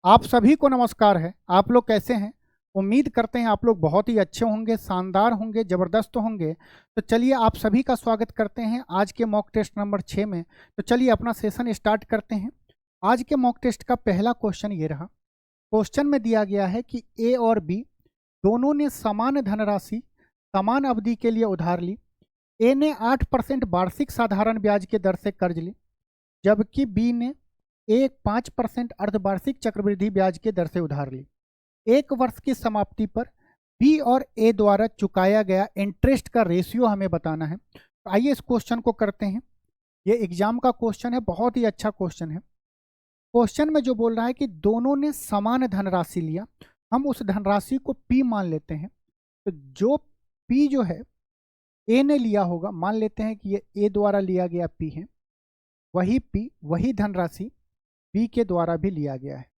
आप सभी को नमस्कार है। आप लोग कैसे हैं? उम्मीद करते हैं आप लोग बहुत ही अच्छे होंगे, शानदार होंगे, ज़बरदस्त होंगे। तो चलिए आप सभी का स्वागत करते हैं आज के मॉक टेस्ट नंबर 6 में। तो चलिए अपना सेशन स्टार्ट करते हैं। आज के मॉक टेस्ट का पहला क्वेश्चन ये रहा। क्वेश्चन में दिया गया है कि ए और बी दोनों ने समान धनराशि समान अवधि के लिए उधार ली। ए ने 8% वार्षिक साधारण ब्याज के दर से कर्ज ली, जबकि बी ने एक 5% अर्धवार्षिक चक्रवृद्धि ब्याज के दर से उधार ली। एक वर्ष की समाप्ति पर बी और ए द्वारा चुकाया गया इंटरेस्ट का रेशियो हमें बताना है। तो आइए इस क्वेश्चन को करते हैं। ये एग्जाम का क्वेश्चन है, बहुत ही अच्छा क्वेश्चन है। क्वेश्चन में जो बोल रहा है कि दोनों ने समान धनराशि लिया, हम उस धनराशि को पी मान लेते हैं। तो जो पी जो है ए ने लिया होगा, मान लेते हैं कि ये ए द्वारा लिया गया पी है, वही पी वही धनराशि बी के द्वारा भी लिया गया है।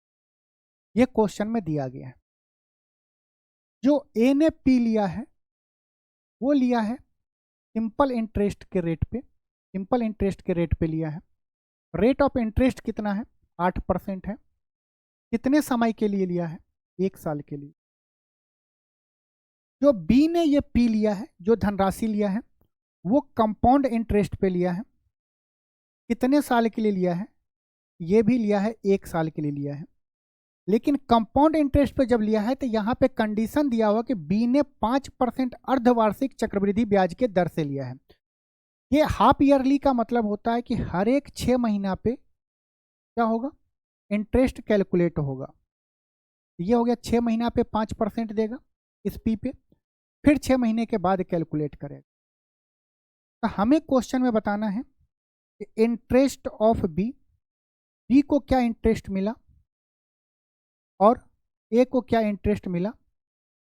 ये क्वेश्चन में दिया गया है। जो ए ने पी लिया है वो लिया है सिंपल इंटरेस्ट के रेट पे, सिंपल इंटरेस्ट के रेट पे लिया है। रेट ऑफ इंटरेस्ट कितना है? 8% है। कितने समय के लिए लिया है? 1 साल के लिए। जो बी ने ये पी लिया है, जो धनराशि लिया है, वो कंपाउंड इंटरेस्ट पे लिया है। कितने साल के लिए लिया है? ये भी लिया है 1 साल के लिए लिया है। लेकिन कंपाउंड इंटरेस्ट पे जब लिया है तो यहाँ पे कंडीशन दिया हुआ कि बी ने 5% अर्धवार्षिक चक्रवृद्धि ब्याज के दर से लिया है। ये हाफ ईयरली का मतलब होता है कि हर एक 6 महीना पे क्या होगा? इंटरेस्ट कैलकुलेट होगा। ये हो गया 6 महीना पे 5% देगा इस पी पे, फिर 6 महीने के बाद कैलकुलेट करेगा। तो हमें क्वेश्चन में बताना है कि इंटरेस्ट ऑफ बी, बी को क्या इंटरेस्ट मिला और ए को क्या इंटरेस्ट मिला,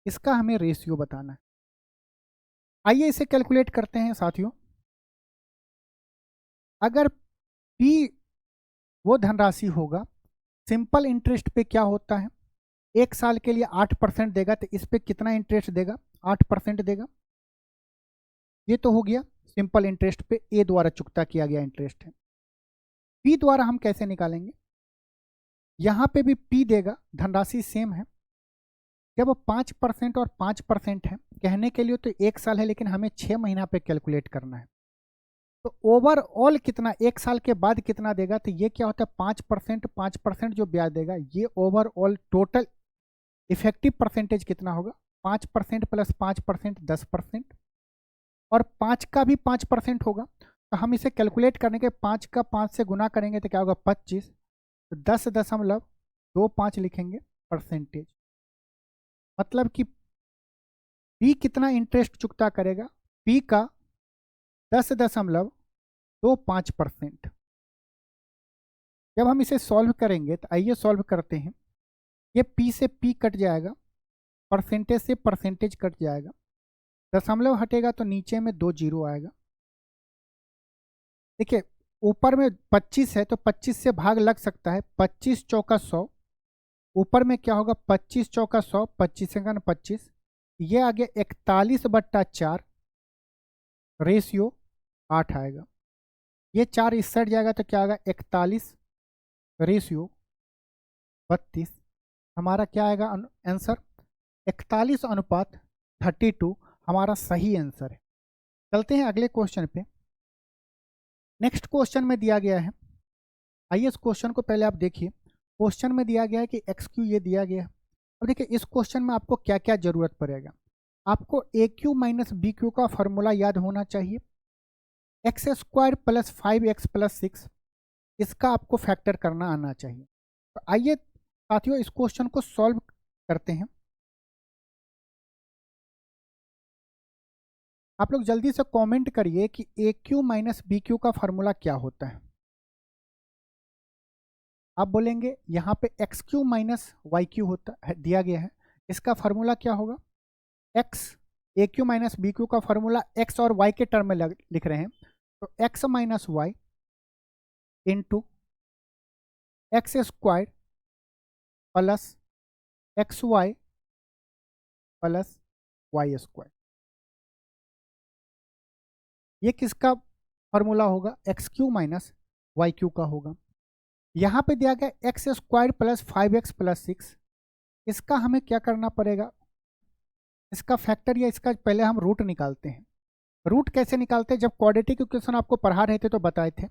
इसका हमें रेशियो बताना है। आइए इसे कैलकुलेट करते हैं साथियों। अगर पी वो धनराशि होगा, सिंपल इंटरेस्ट पे क्या होता है? 1 साल के लिए 8% देगा, तो इस पे कितना इंटरेस्ट देगा? 8% देगा। ये तो हो गया सिंपल इंटरेस्ट पे ए द्वारा चुकता किया गया इंटरेस्ट है। पी द्वारा हम कैसे निकालेंगे? यहाँ पे भी पी देगा, धनराशि सेम है। जब 5% और 5% है, कहने के लिए तो 1 साल है, लेकिन हमें 6 महीना पे कैलकुलेट करना है। तो ओवरऑल कितना 1 साल के बाद कितना देगा? तो ये क्या होता है? 5%, 5% जो ब्याज देगा, ये ओवरऑल टोटल इफेक्टिव परसेंटेज कितना होगा? 5% प्लस 5% 10%, और 5 का भी 5% होगा। तो हम इसे कैलकुलेट करने के 5 का 5 से गुना करेंगे तो क्या होगा? 25। तो 10.25 लिखेंगे परसेंटेज। मतलब कि पी कितना इंटरेस्ट चुकता करेगा? पी का 10.25%। जब हम इसे सॉल्व करेंगे तो आइए सॉल्व करते हैं। ये पी से पी कट जाएगा, परसेंटेज से परसेंटेज कट जाएगा, दशमलव हटेगा तो नीचे में 2 जीरो आएगा। देखिए ऊपर में 25 है तो 25 से भाग लग सकता है। 25 चौका 100, ऊपर में क्या होगा? 25 चौका 100, 25 सेकंड 25, ये आ गया 41/4, रेशियो 8 आएगा। ये 4 इस साइड जाएगा तो क्या आएगा? 41 रेशियो 32। हमारा क्या आएगा आंसर? 41:32 हमारा सही आंसर है। चलते हैं अगले क्वेश्चन पे। नेक्स्ट क्वेश्चन में दिया गया है, आइए इस क्वेश्चन को पहले आप देखिए। क्वेश्चन में दिया गया है कि एक्स क्यू ये दिया गया है। अब देखिए इस क्वेश्चन में आपको क्या क्या जरूरत पड़ेगा। आपको ए क्यू माइनस बी क्यू का फॉर्मूला याद होना चाहिए। X square plus 5x plus 6, इसका आपको फैक्टर करना आना चाहिए। तो आइए साथियों इस क्वेश्चन को सॉल्व करते हैं। आप लोग जल्दी से कमेंट करिए कि A cube minus B cube का फॉर्मूला क्या होता है। आप बोलेंगे यहाँ पे X cube minus Y cube होता है, दिया गया है। इसका फार्मूला क्या होगा? X, A cube minus B cube का फार्मूला एक्स और वाई के टर्म में लिख रहे हैं। तो X minus Y into X square plus X Y plus Y square. ये किसका फार्मूला होगा? X cube minus Y Q का होगा। यहाँ पे दिया गया x square plus 5x plus 6, इसका हमें क्या करना पड़ेगा, इसका फैक्टर या इसका पहले हम रूट निकालते हैं। रूट कैसे निकालते हैं, जब क्वाड्रेटिक इक्वेशन आपको पढ़ा रहे थे तो बताए थे,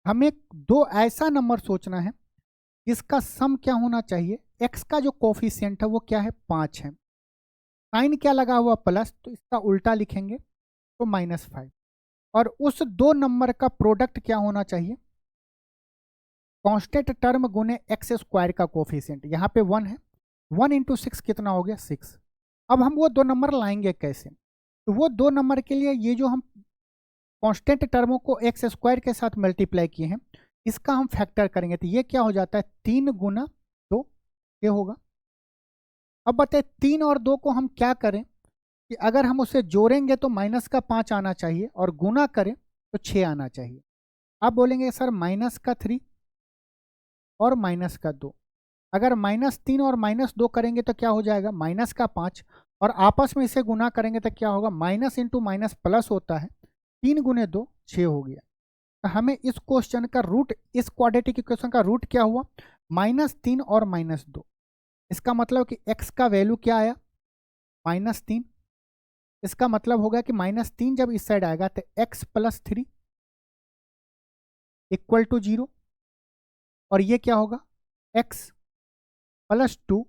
हमें दो ऐसा नंबर सोचना है जिसका सम क्या होना चाहिए, एक्स का जो कोफिशिएंट है वो क्या है 5 है, साइन क्या लगा हुआ प्लस, तो इसका उल्टा लिखेंगे तो -5, और उस दो नंबर का प्रोडक्ट क्या होना चाहिए, कांस्टेंट टर्म गुने एक्स स्क्वायर का कोफिशिएंट, यहाँ पे 1 है, 1 इंटू 6 कितना हो गया 6। अब हम वो दो नंबर लाएंगे कैसे, तो वो दो नंबर के लिए ये जो हम कांस्टेंट टर्मों को एक्स स्क्वायर के साथ मल्टीप्लाई किए हैं इसका हम फैक्टर करेंगे, तो ये क्या हो जाता है 3 गुना 2, ये होगा। अब बताए 3 और 2 को हम क्या करें, कि अगर हम उसे जोड़ेंगे तो माइनस का 5 आना चाहिए और गुना करें तो 6 आना चाहिए। आप बोलेंगे सर -3 और -2, अगर -3 और -2 करेंगे तो क्या हो जाएगा -5, और आपस में इसे गुना करेंगे तो क्या होगा, माइनस इंटू माइनस प्लस होता है, 3 गुने 2 6 हो गया। तो हमें इस क्वेश्चन का रूट, इस क्वाड्रेटिक इक्वेशन का रूट क्या हुआ, -3 और -2, इसका मतलब कि x का वैल्यू क्या आया -3, इसका मतलब होगा कि -3 जब इस साइड आएगा तो x प्लस 3 इक्वल टू 0, और ये क्या होगा x प्लस 2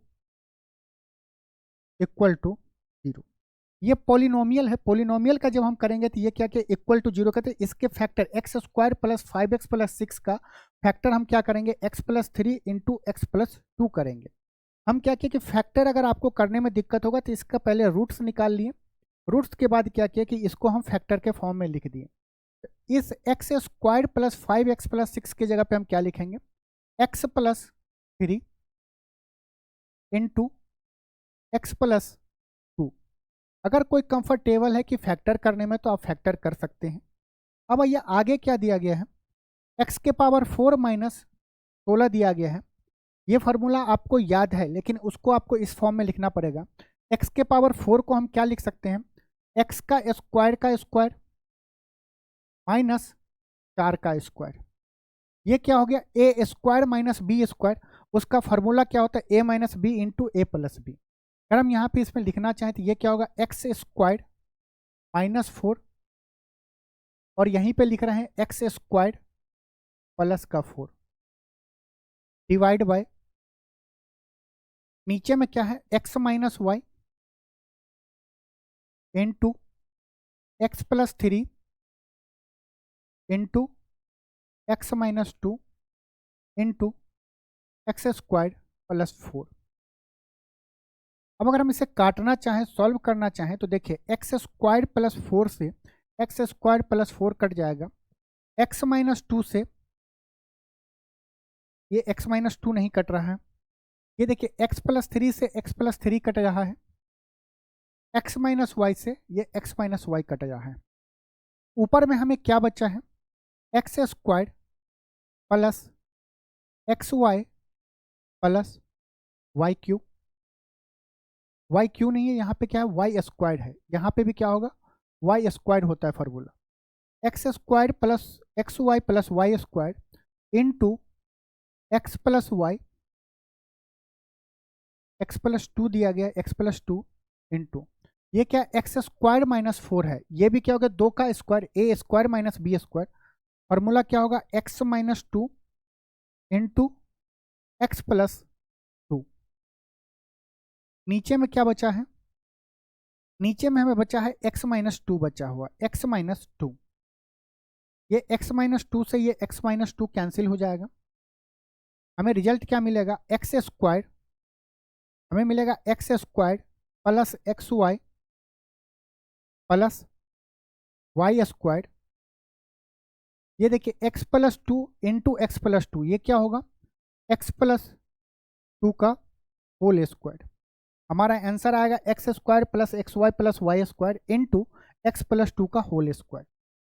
इक्वल टू 0। ये पॉलिनोमियल है, पॉलिनोमियल का जब हम करेंगे तो ये क्या क्या इक्वल टू 0 कहते हैं, इसके factor x square plus 5x plus 6 का फैक्टर हम क्या करेंगे x plus 3 into X plus 2 करेंगे। हम क्या किया कि फैक्टर अगर आपको करने में दिक्कत होगा तो इसका पहले रूट्स निकाल लिए, रूट्स के बाद क्या किया कि इसको हम फैक्टर के फॉर्म में लिख दिए। इस x square plus 5x plus 6 की जगह पे हम क्या लिखेंगे, x plus 3 into X plus 2। अगर कोई कंफर्टेबल है कि फैक्टर करने में तो आप फैक्टर कर सकते हैं। अब ये आगे क्या दिया गया है, x के पावर 4 माइनस 16 दिया गया है, ये फार्मूला आपको याद है लेकिन उसको आपको इस फॉर्म में लिखना पड़ेगा। x के पावर 4 को हम क्या लिख सकते हैं, x का स्क्वायर माइनस 4 का स्क्वायर, ये क्या हो गया A square minus B square, उसका फार्मूला क्या होता है a minus B into A plus B. अगर हम यहाँ पे इसमें लिखना चाहें तो ये क्या होगा एक्स स्क्वायर -4, और यहीं पे लिख रहे हैं एक्स स्क्वायर प्लस का 4 डिवाइड बाय, नीचे में क्या है X minus Y into X plus 3 into X minus 2 into X square plus 4। अब अगर हम इसे काटना चाहें, सॉल्व करना चाहें तो देखिए एक्स स्क्वायर प्लस 4 से एक्स स्क्वायर प्लस 4 कट जाएगा, एक्स माइनस 2 से ये x माइनस 2 नहीं कट रहा है, ये देखिए x प्लस 3 से x प्लस 3 कट रहा है, x माइनस वाई से ये x माइनस वाई कट रहा है। ऊपर में हमें क्या बचा है, X square plus X Y plus Y cube, Y cube नहीं है यहाँ पे क्या है वाई स्क्वायर है, यहाँ पे भी क्या होगा वाई स्क्वायर होता है formula, X square plus X Y plus Y square into X plus Y, X plus 2 दिया गया एक्स प्लस 2 इंटू ये क्या एक्स स्क्वायर माइनस 4 है, ये भी क्या होगा 2 का square A square minus B square, formula क्या होगा X minus 2 into X plus 2। नीचे में क्या बचा है, नीचे में हमें बचा है एक्स माइनस 2 बचा हुआ, एक्स माइनस 2, ये एक्स माइनस 2 से ये एक्स माइनस 2 कैंसिल हो जाएगा, हमें रिजल्ट क्या मिलेगा एक्स स्क्वायर, हमें मिलेगा X square plus X Y plus Y square, ये देखिए X plus 2 into X plus 2, ये क्या होगा एक्स प्लस 2 का होल स्क्वायर। हमारा आंसर आएगा X square plus X Y plus Y square into X plus 2 का होल स्क्वायर।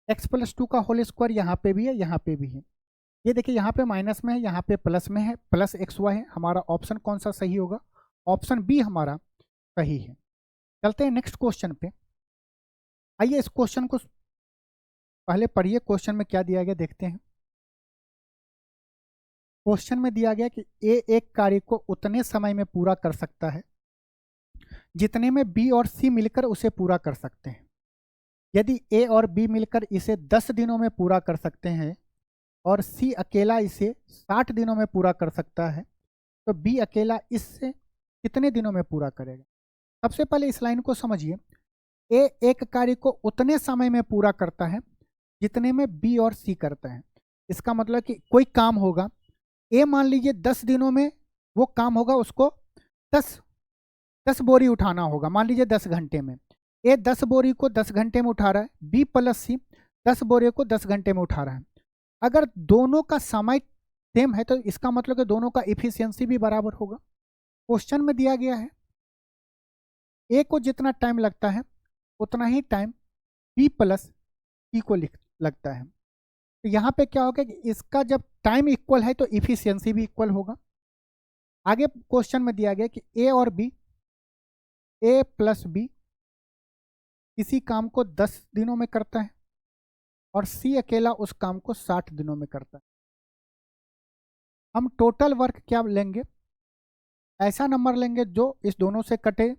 एक्स प्लस 2 का होल स्क्वायर यहाँ पे भी है, यहाँ पे भी है, ये देखिए यहाँ पे माइनस में है, यहाँ पे प्लस में है, प्लस एक्स वाई है, हमारा ऑप्शन कौन सा सही होगा, ऑप्शन बी हमारा सही है। चलते हैं नेक्स्ट क्वेश्चन पे, आइए इस क्वेश्चन को पहले पढ़िए, क्वेश्चन में क्या दिया गया देखते हैं। क्वेश्चन में दिया गया कि ए एक कार्य को उतने समय में पूरा कर सकता है जितने में बी और सी मिलकर उसे पूरा कर सकते हैं। यदि ए और बी मिलकर इसे 10 दिनों में पूरा कर सकते हैं और सी अकेला इसे 60 दिनों में पूरा कर सकता है, तो बी अकेला इससे कितने दिनों में पूरा करेगा। सबसे पहले इस लाइन को समझिए, ए एक कार्य को उतने समय में पूरा करता है जितने में बी और सी करते हैं। इसका मतलब कि कोई काम होगा, ए मान लीजिए 10 दिनों में वो काम होगा, उसको 10 बोरी उठाना होगा, मान लीजिए 10 घंटे में। ए 10 बोरी को 10 घंटे में उठा रहा है, बी प्लस सी 10 बोरी को 10 घंटे में उठा रहा है। अगर दोनों का समय सेम है तो इसका मतलब कि दोनों का इफिशियंसी भी बराबर होगा। क्वेश्चन में दिया गया है ए को जितना टाइम लगता है उतना ही टाइम बी प्लस सी को लगता है। तो यहाँ पे क्या होगा कि इसका जब टाइम इक्वल है तो इफिशियंसी भी इक्वल होगा। आगे क्वेश्चन में दिया गया कि ए और बी, ए प्लस बी किसी काम को 10 दिनों में करता है और सी अकेला उस काम को 60 दिनों में करता है। हम टोटल वर्क क्या लेंगे, ऐसा नंबर लेंगे जो इस दोनों से कटे।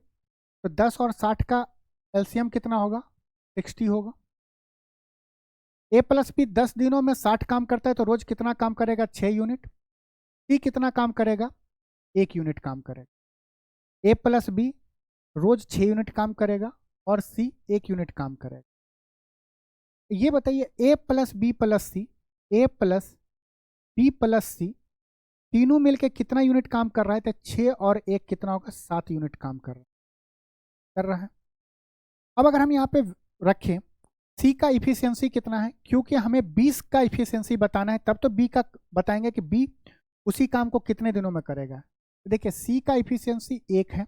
तो 10 और 60 का एलसीएम कितना होगा, 60 होगा। ए प्लस बी 10 दिनों में 60 काम करता है तो रोज कितना काम करेगा, 6 यूनिट। सी कितना काम करेगा, 1 यूनिट काम करेगा। ए प्लस बी रोज 6 यूनिट काम करेगा और सी 1 यूनिट काम करेगा। ये बताइए ए प्लस बी प्लस सी, ए प्लस बी प्लस सी तीनों मिलके कितना यूनिट काम कर रहा है, तो 6 और 1 कितना होगा, 7 यूनिट काम कर रहा है। अब अगर हम यहाँ पे रखें सी का इफिशियंसी कितना है, क्योंकि हमें 20 का इफिशियंसी बताना है तब तो बी का बताएंगे कि बी उसी काम को कितने दिनों में करेगा। तो देखिए सी का इफिशियंसी 1 है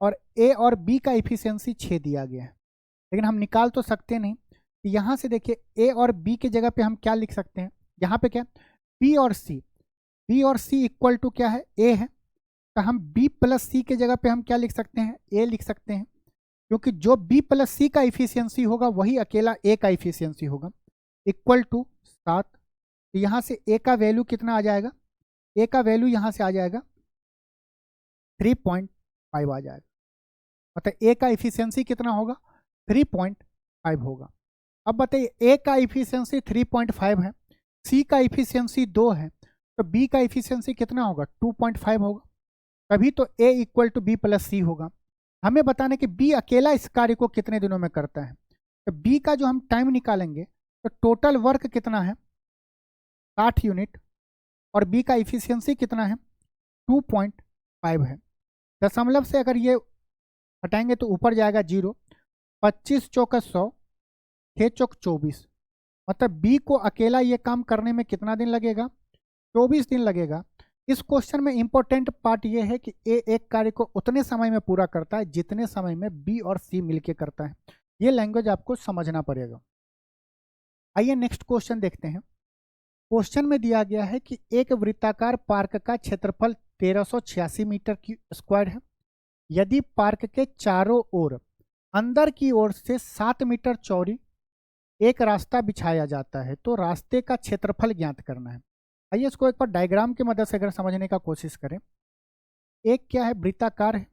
और ए और बी का इफिशियंसी 6 दिया गया है, लेकिन हम निकाल तो सकते नहीं। यहाँ से देखिए ए और बी की जगह पे हम क्या लिख सकते हैं, यहाँ पे क्या बी और सी इक्वल टू क्या है, ए है। तो हम बी प्लस सी के जगह पे हम क्या लिख सकते हैं, ए लिख सकते हैं, क्योंकि जो बी प्लस सी का इफिशियंसी होगा वही अकेला ए का इफिशियंसी होगा, इक्वल टू 7। तो यहाँ से ए का वैल्यू कितना आ जाएगा, ए का वैल्यू यहाँ से आ जाएगा 3.5 आ जाएगा। मतलब ए का इफिशियंसी कितना होगा, 3.5 होगा। अब बताइए ए का इफिशियंसी 3.5 है, सी का इफिशियंसी 2 है, तो बी का इफिशियंसी कितना होगा, 2.5 होगा। तभी तो ए इक्वल टू बी प्लस सी होगा। हमें बताना कि बी अकेला इस कार्य को कितने दिनों में करता है। तो बी का जो हम टाइम निकालेंगे तो टोटल वर्क कितना है, 60 यूनिट, और बी का इफिशियंसी कितना है, 2.5 है। दशमलव से अगर ये हटाएंगे तो ऊपर जाएगा 0, 25 चौका 100, 6 चौक 24। मतलब बी को अकेला ये काम करने में कितना दिन लगेगा, 24 दिन लगेगा। इस क्वेश्चन में इंपॉर्टेंट पार्ट ये है कि ए एक कार्य को उतने समय में पूरा करता है जितने समय में बी और सी मिलके करता है। ये लैंग्वेज आपको समझना पड़ेगा। आइए नेक्स्ट क्वेश्चन देखते हैं। क्वेश्चन में दिया गया है कि एक वृत्ताकार पार्क का क्षेत्रफल 1386 मीटर की स्क्वायर है। यदि पार्क के चारों ओर अंदर की ओर से 7 मीटर चौड़ी एक रास्ता बिछाया जाता है तो रास्ते का क्षेत्रफल ज्ञात करना है। आइए इसको एक बार डायग्राम की मदद से अगर समझने का कोशिश करें। एक क्या है, वृत्ताकार है,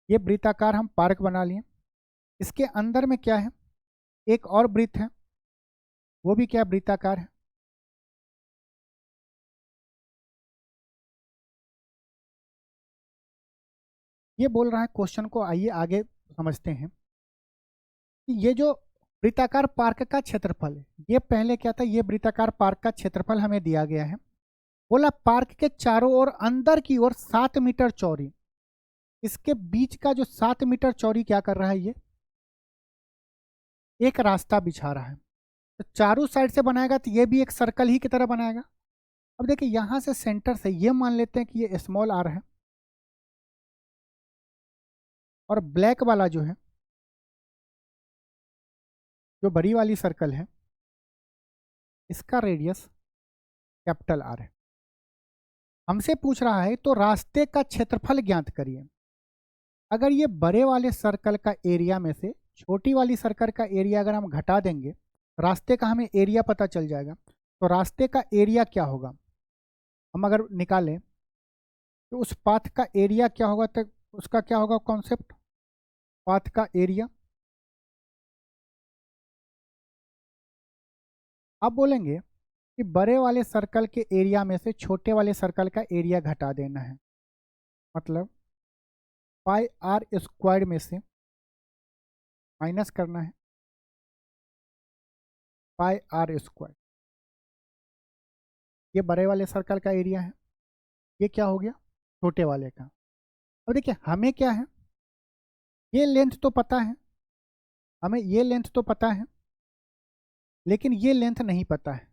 ये वृत्ताकार हम पार्क बना लिए। इसके अंदर में क्या है, एक और वृत्त है, वो भी क्या वृत्ताकार है। ये बोल रहा है क्वेश्चन को, आइए आगे समझते हैं। ये जो वृत्ताकार पार्क का क्षेत्रफल है, ये पहले क्या था, ये वृत्ताकार पार्क का क्षेत्रफल हमें दिया गया है। बोला पार्क के चारों ओर अंदर की ओर 7 मीटर चौड़ी, इसके बीच का जो 7 मीटर चौड़ी क्या कर रहा है, ये एक रास्ता बिछा रहा है। तो चारों साइड से बनाएगा तो ये भी एक सर्कल ही की तरह बनाएगा। अब देखिए यहां से सेंटर से ये मान लेते हैं कि ये स्मॉल आर है, और ब्लैक वाला जो है, जो बड़ी वाली सर्कल है, इसका रेडियस कैपिटल आर है। हमसे पूछ रहा है तो रास्ते का क्षेत्रफल ज्ञात करिए। अगर ये बड़े वाले सर्कल का एरिया में से छोटी वाली सर्कल का एरिया अगर हम घटा देंगे, रास्ते का हमें एरिया पता चल जाएगा। तो रास्ते का एरिया क्या होगा, हम अगर निकालें तो उस पाथ का एरिया क्या होगा, तो उसका क्या होगा कॉन्सेप्ट, पाथ का एरिया। आप बोलेंगे कि बड़े वाले सर्कल के एरिया में से छोटे वाले सर्कल का एरिया घटा देना है, मतलब पाई आर स्क्वायर में से माइनस करना है पाई आर स्क्वायर। ये बड़े वाले सर्कल का एरिया है, ये क्या हो गया छोटे वाले का। अब देखिए हमें क्या है, ये लेंथ तो पता है, हमें ये लेंथ तो पता है, लेकिन ये लेंथ नहीं पता है।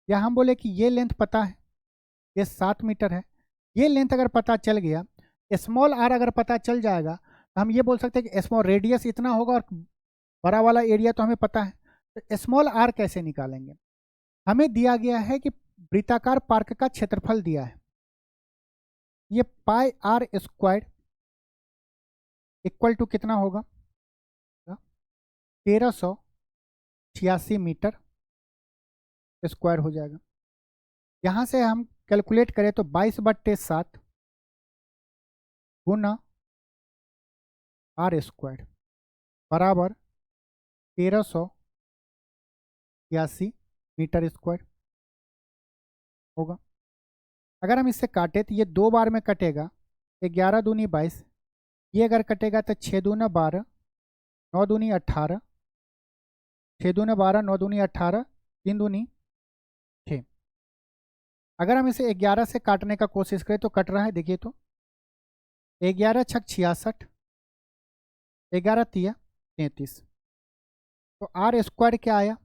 या हम बोले कि ये लेंथ पता है, ये 7 मीटर है। ये लेंथ अगर पता चल गया, स्मॉल आर अगर पता चल जाएगा, तो हम ये बोल सकते हैं कि स्मॉल रेडियस इतना होगा और बड़ा वाला एरिया तो हमें पता है। तो स्मॉल आर कैसे निकालेंगे, हमें दिया गया है कि वृत्ताकार पार्क का क्षेत्रफल दिया है, ये पाई आर स्क्वायर इक्वल टू कितना होगा 1386 मीटर स्क्वायर हो जाएगा। यहाँ से हम कैलकुलेट करें तो 22/7 गुना आर स्क्वायर बराबर 1386 मीटर स्क्वायर होगा। अगर हम इससे काटे तो ये 2 बार में कटेगा, 11 दूनी 22, ये अगर कटेगा तो 6 दूना 12, 9 दूनी 18, 6 दूना 12, 9 दूनी 18, 3 दूनी 6। अगर हम इसे 11 से काटने का कोशिश करें तो कट रहा है, देखिए तो 11 छक 66, 11 तिया 33। तो आर स्क्वायर क्या आया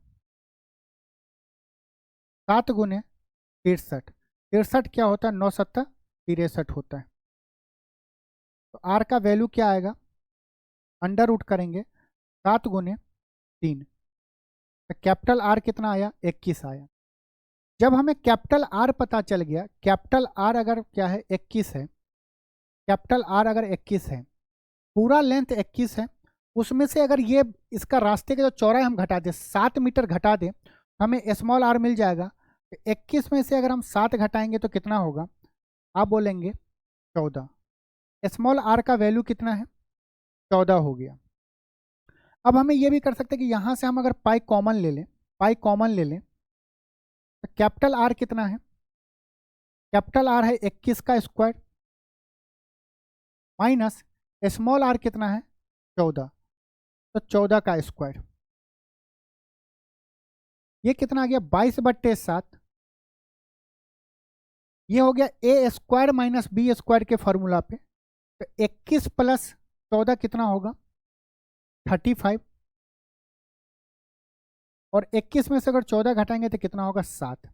7 गुने 63, 63 क्या होता है 9 7 63 होता है। तो आर का वैल्यू क्या आएगा, अंडर रूट करेंगे 7 गुने 3, तो कैपिटल आर कितना आया 21 आया। जब हमें कैपिटल आर पता चल गया, कैपिटल आर अगर क्या है 21 है, कैपिटल आर अगर 21 है, पूरा लेंथ 21 है, उसमें से अगर ये इसका रास्ते का जो चौड़ाई हम घटा दें 7 मीटर घटा दें, हमें स्मॉल आर मिल जाएगा। 21 में से अगर हम 7 घटाएंगे तो कितना होगा, आप बोलेंगे 14। स्मॉल आर का वैल्यू कितना है 14 हो गया। अब हमें ये भी कर सकते हैं कि यहाँ से हम अगर पाई कॉमन ले लें, पाई कॉमन ले लें, तो कैपिटल आर कितना है, कैपिटल आर है 21 का स्क्वायर माइनस स्मॉल आर कितना है 14, तो 14 का स्क्वायर। ये कितना आ गया 22/7, ये हो गया A square minus B square के फॉर्मूला पे। तो 21 प्लस 14 कितना होगा 35, और 21 में से अगर 14 घटाएंगे तो कितना होगा 7।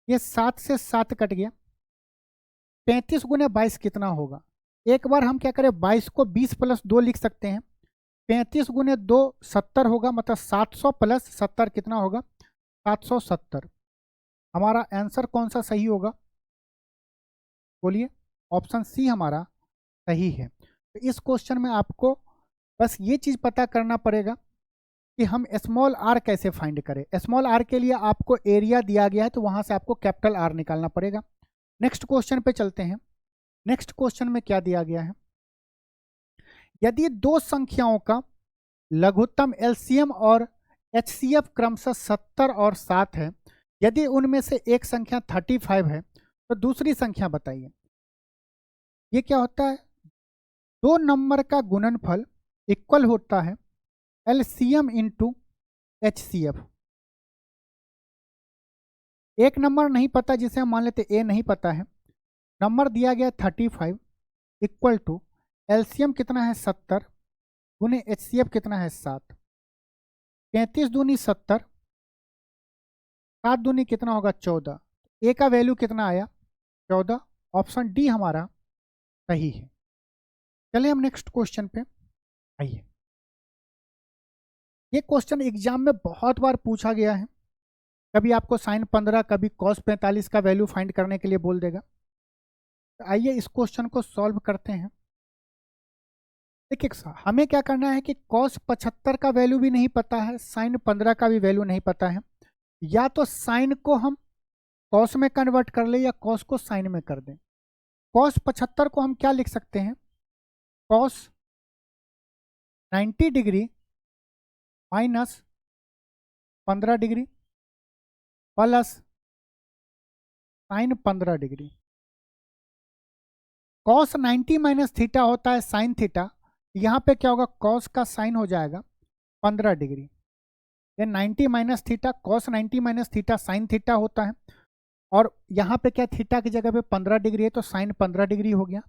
ये 7 से 7 कट गया, 35 गुने 22 कितना होगा, एक बार हम क्या करें 22 को 20 प्लस 2 लिख सकते हैं, 35 गुने 2 70 होगा, मतलब 700 प्लस 70 कितना होगा 770। हमारा आंसर कौन सा सही होगा, बोलिए, ऑप्शन सी हमारा सही है। तो इस क्वेश्चन में आपको बस ये चीज़ पता करना पड़ेगा कि हम स्मॉल आर कैसे फाइंड करें। स्मॉल आर के लिए आपको एरिया दिया गया है, तो वहाँ से आपको कैपिटल आर निकालना पड़ेगा। नेक्स्ट क्वेश्चन पे चलते हैं। नेक्स्ट क्वेश्चन में क्या दिया गया है, यदि दो संख्याओं का लघुत्तम एलसीएम और एचसीएफ क्रमशः 70 और 7 है, यदि उनमें से एक संख्या 35 है तो दूसरी संख्या बताइए। ये क्या होता है, दो नंबर का गुणनफल इक्वल होता है एलसीएम इंटू एचसीएफ। एक नंबर नहीं पता जिसे हम मान लेते ए नहीं पता है, नंबर दिया गया 35 इक्वल टू एलसीएम कितना है 70 गुने एचसीएफ कितना है 7। 35 दूनी 70, 7 दूनी कितना होगा 14। ए का वैल्यू कितना आया 14, ऑप्शन डी हमारा सही है। चलिए हम नेक्स्ट क्वेश्चन पे आइए। ये क्वेश्चन एग्जाम में बहुत बार पूछा गया है, कभी आपको साइन 15 कभी कॉस 45 का वैल्यू फाइंड करने के लिए बोल देगा। तो आइए इस क्वेश्चन को सॉल्व करते हैं। देखिए हमें क्या करना है कि कॉस 75 का वैल्यू भी नहीं पता है, साइन 15 का भी वैल्यू नहीं पता है, या तो साइन को हम कॉस में कन्वर्ट कर ले या कॉस को साइन में कर दें। कॉस 75 को हम क्या लिख सकते हैं, cos 90 degree minus 15 degree plus sign 15 degree. Cos 90 minus theta होता है साइन थीटा, यहाँ पे क्या होगा, कॉस का साइन हो जाएगा 15 डिग्री। ये 90 minus theta, cos 90 minus theta sine theta होता है, और यहाँ पे क्या थीटा की जगह पे 15 डिग्री है तो साइन 15 डिग्री हो गया,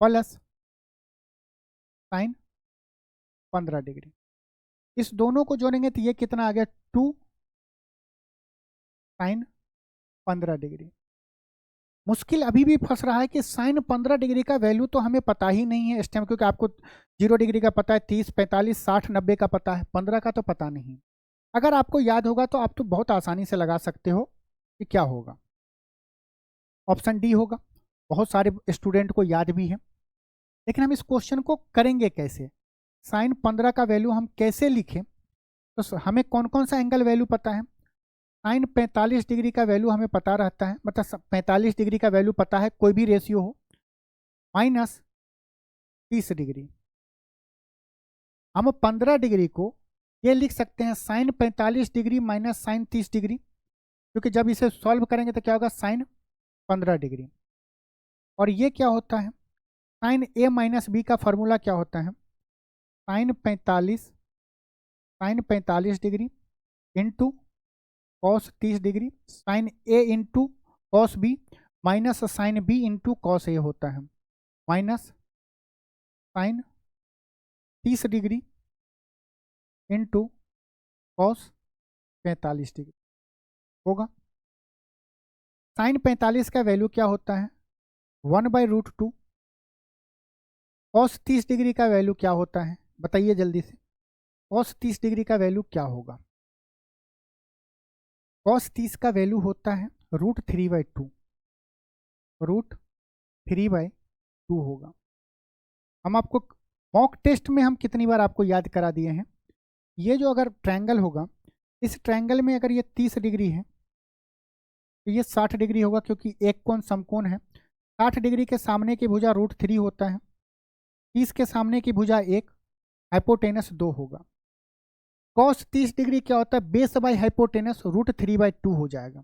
प्लस साइन 15 डिग्री। इस दोनों को जोड़ेंगे तो ये कितना आ गया, 2 साइन 15 डिग्री। मुश्किल अभी भी फंस रहा है कि साइन 15 डिग्री का वैल्यू तो हमें पता ही नहीं है इस टाइम, क्योंकि आपको 0 डिग्री का पता है, 30, 45, 60, 90 का पता है, 15 का तो पता नहीं। अगर आपको याद होगा तो आप तो बहुत आसानी से लगा सकते हो कि क्या होगा। ऑप्शन डी होगा, बहुत सारे स्टूडेंट को याद भी है। लेकिन हम इस क्वेश्चन को करेंगे कैसे, साइन 15 का वैल्यू हम कैसे लिखें, तो हमें कौन कौन सा एंगल वैल्यू पता है। साइन 45 डिग्री का वैल्यू हमें पता रहता है, मतलब 45 डिग्री का वैल्यू पता है, कोई भी रेशियो हो, माइनस 30 डिग्री। हम 15 डिग्री को ये लिख सकते हैं sine 45 degree minus sine 30 degree, क्योंकि जब इसे सॉल्व करेंगे तो क्या होगा, साइन 15 डिग्री। और ये क्या होता है, साइन ए माइनस बी का फॉर्मूला क्या होता है, sine 45 degree into cos 30 degree, sine A into cos B minus sine B into cos A होता है, minus sine 30 degree into cos 45 degree होगा। साइन 45 का वैल्यू क्या होता है, 1/√2। कॉस 30 डिग्री का वैल्यू क्या होता है, बताइए जल्दी से, कॉस 30 डिग्री का वैल्यू क्या होगा। कॉस 30 का वैल्यू होता है √3/2, √3/2 होगा। हम आपको मॉक टेस्ट में हम कितनी बार आपको याद करा दिए हैं, ये जो अगर ट्रायंगल होगा, इस ट्रायंगल में अगर ये 30 डिग्री है तो ये 60 डिग्री होगा, क्योंकि एक कोण समकोण है। 60 डिग्री के सामने की भुजा √3 होता है, 30 के सामने की भुजा 1, हाइपोटेनस 2 होगा। कॉस 30 डिग्री क्या होता है, बेस बाई हाइपोटेनस √3/2 हो जाएगा,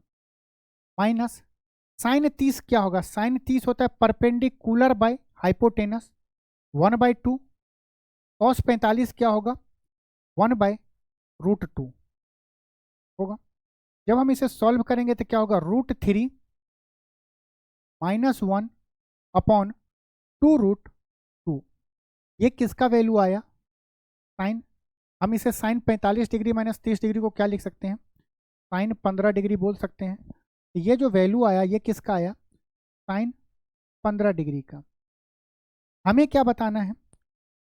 माइनस साइन 30 क्या होगा, साइन 30 होता है परपेंडिकुलर बाय हाइपोटेनस 1/2। कॉस 45 क्या होगा, 1/√2 होगा। जब हम इसे सॉल्व करेंगे तो क्या होगा, √3 - 1 अपॉन 2√2। ये किसका वैल्यू आया, साइन। हम इसे साइन 45 डिग्री माइनस 30 डिग्री को क्या लिख सकते हैं, साइन 15 डिग्री बोल सकते हैं। ये जो वैल्यू आया ये किसका आया, साइन 15 डिग्री का। हमें क्या बताना है,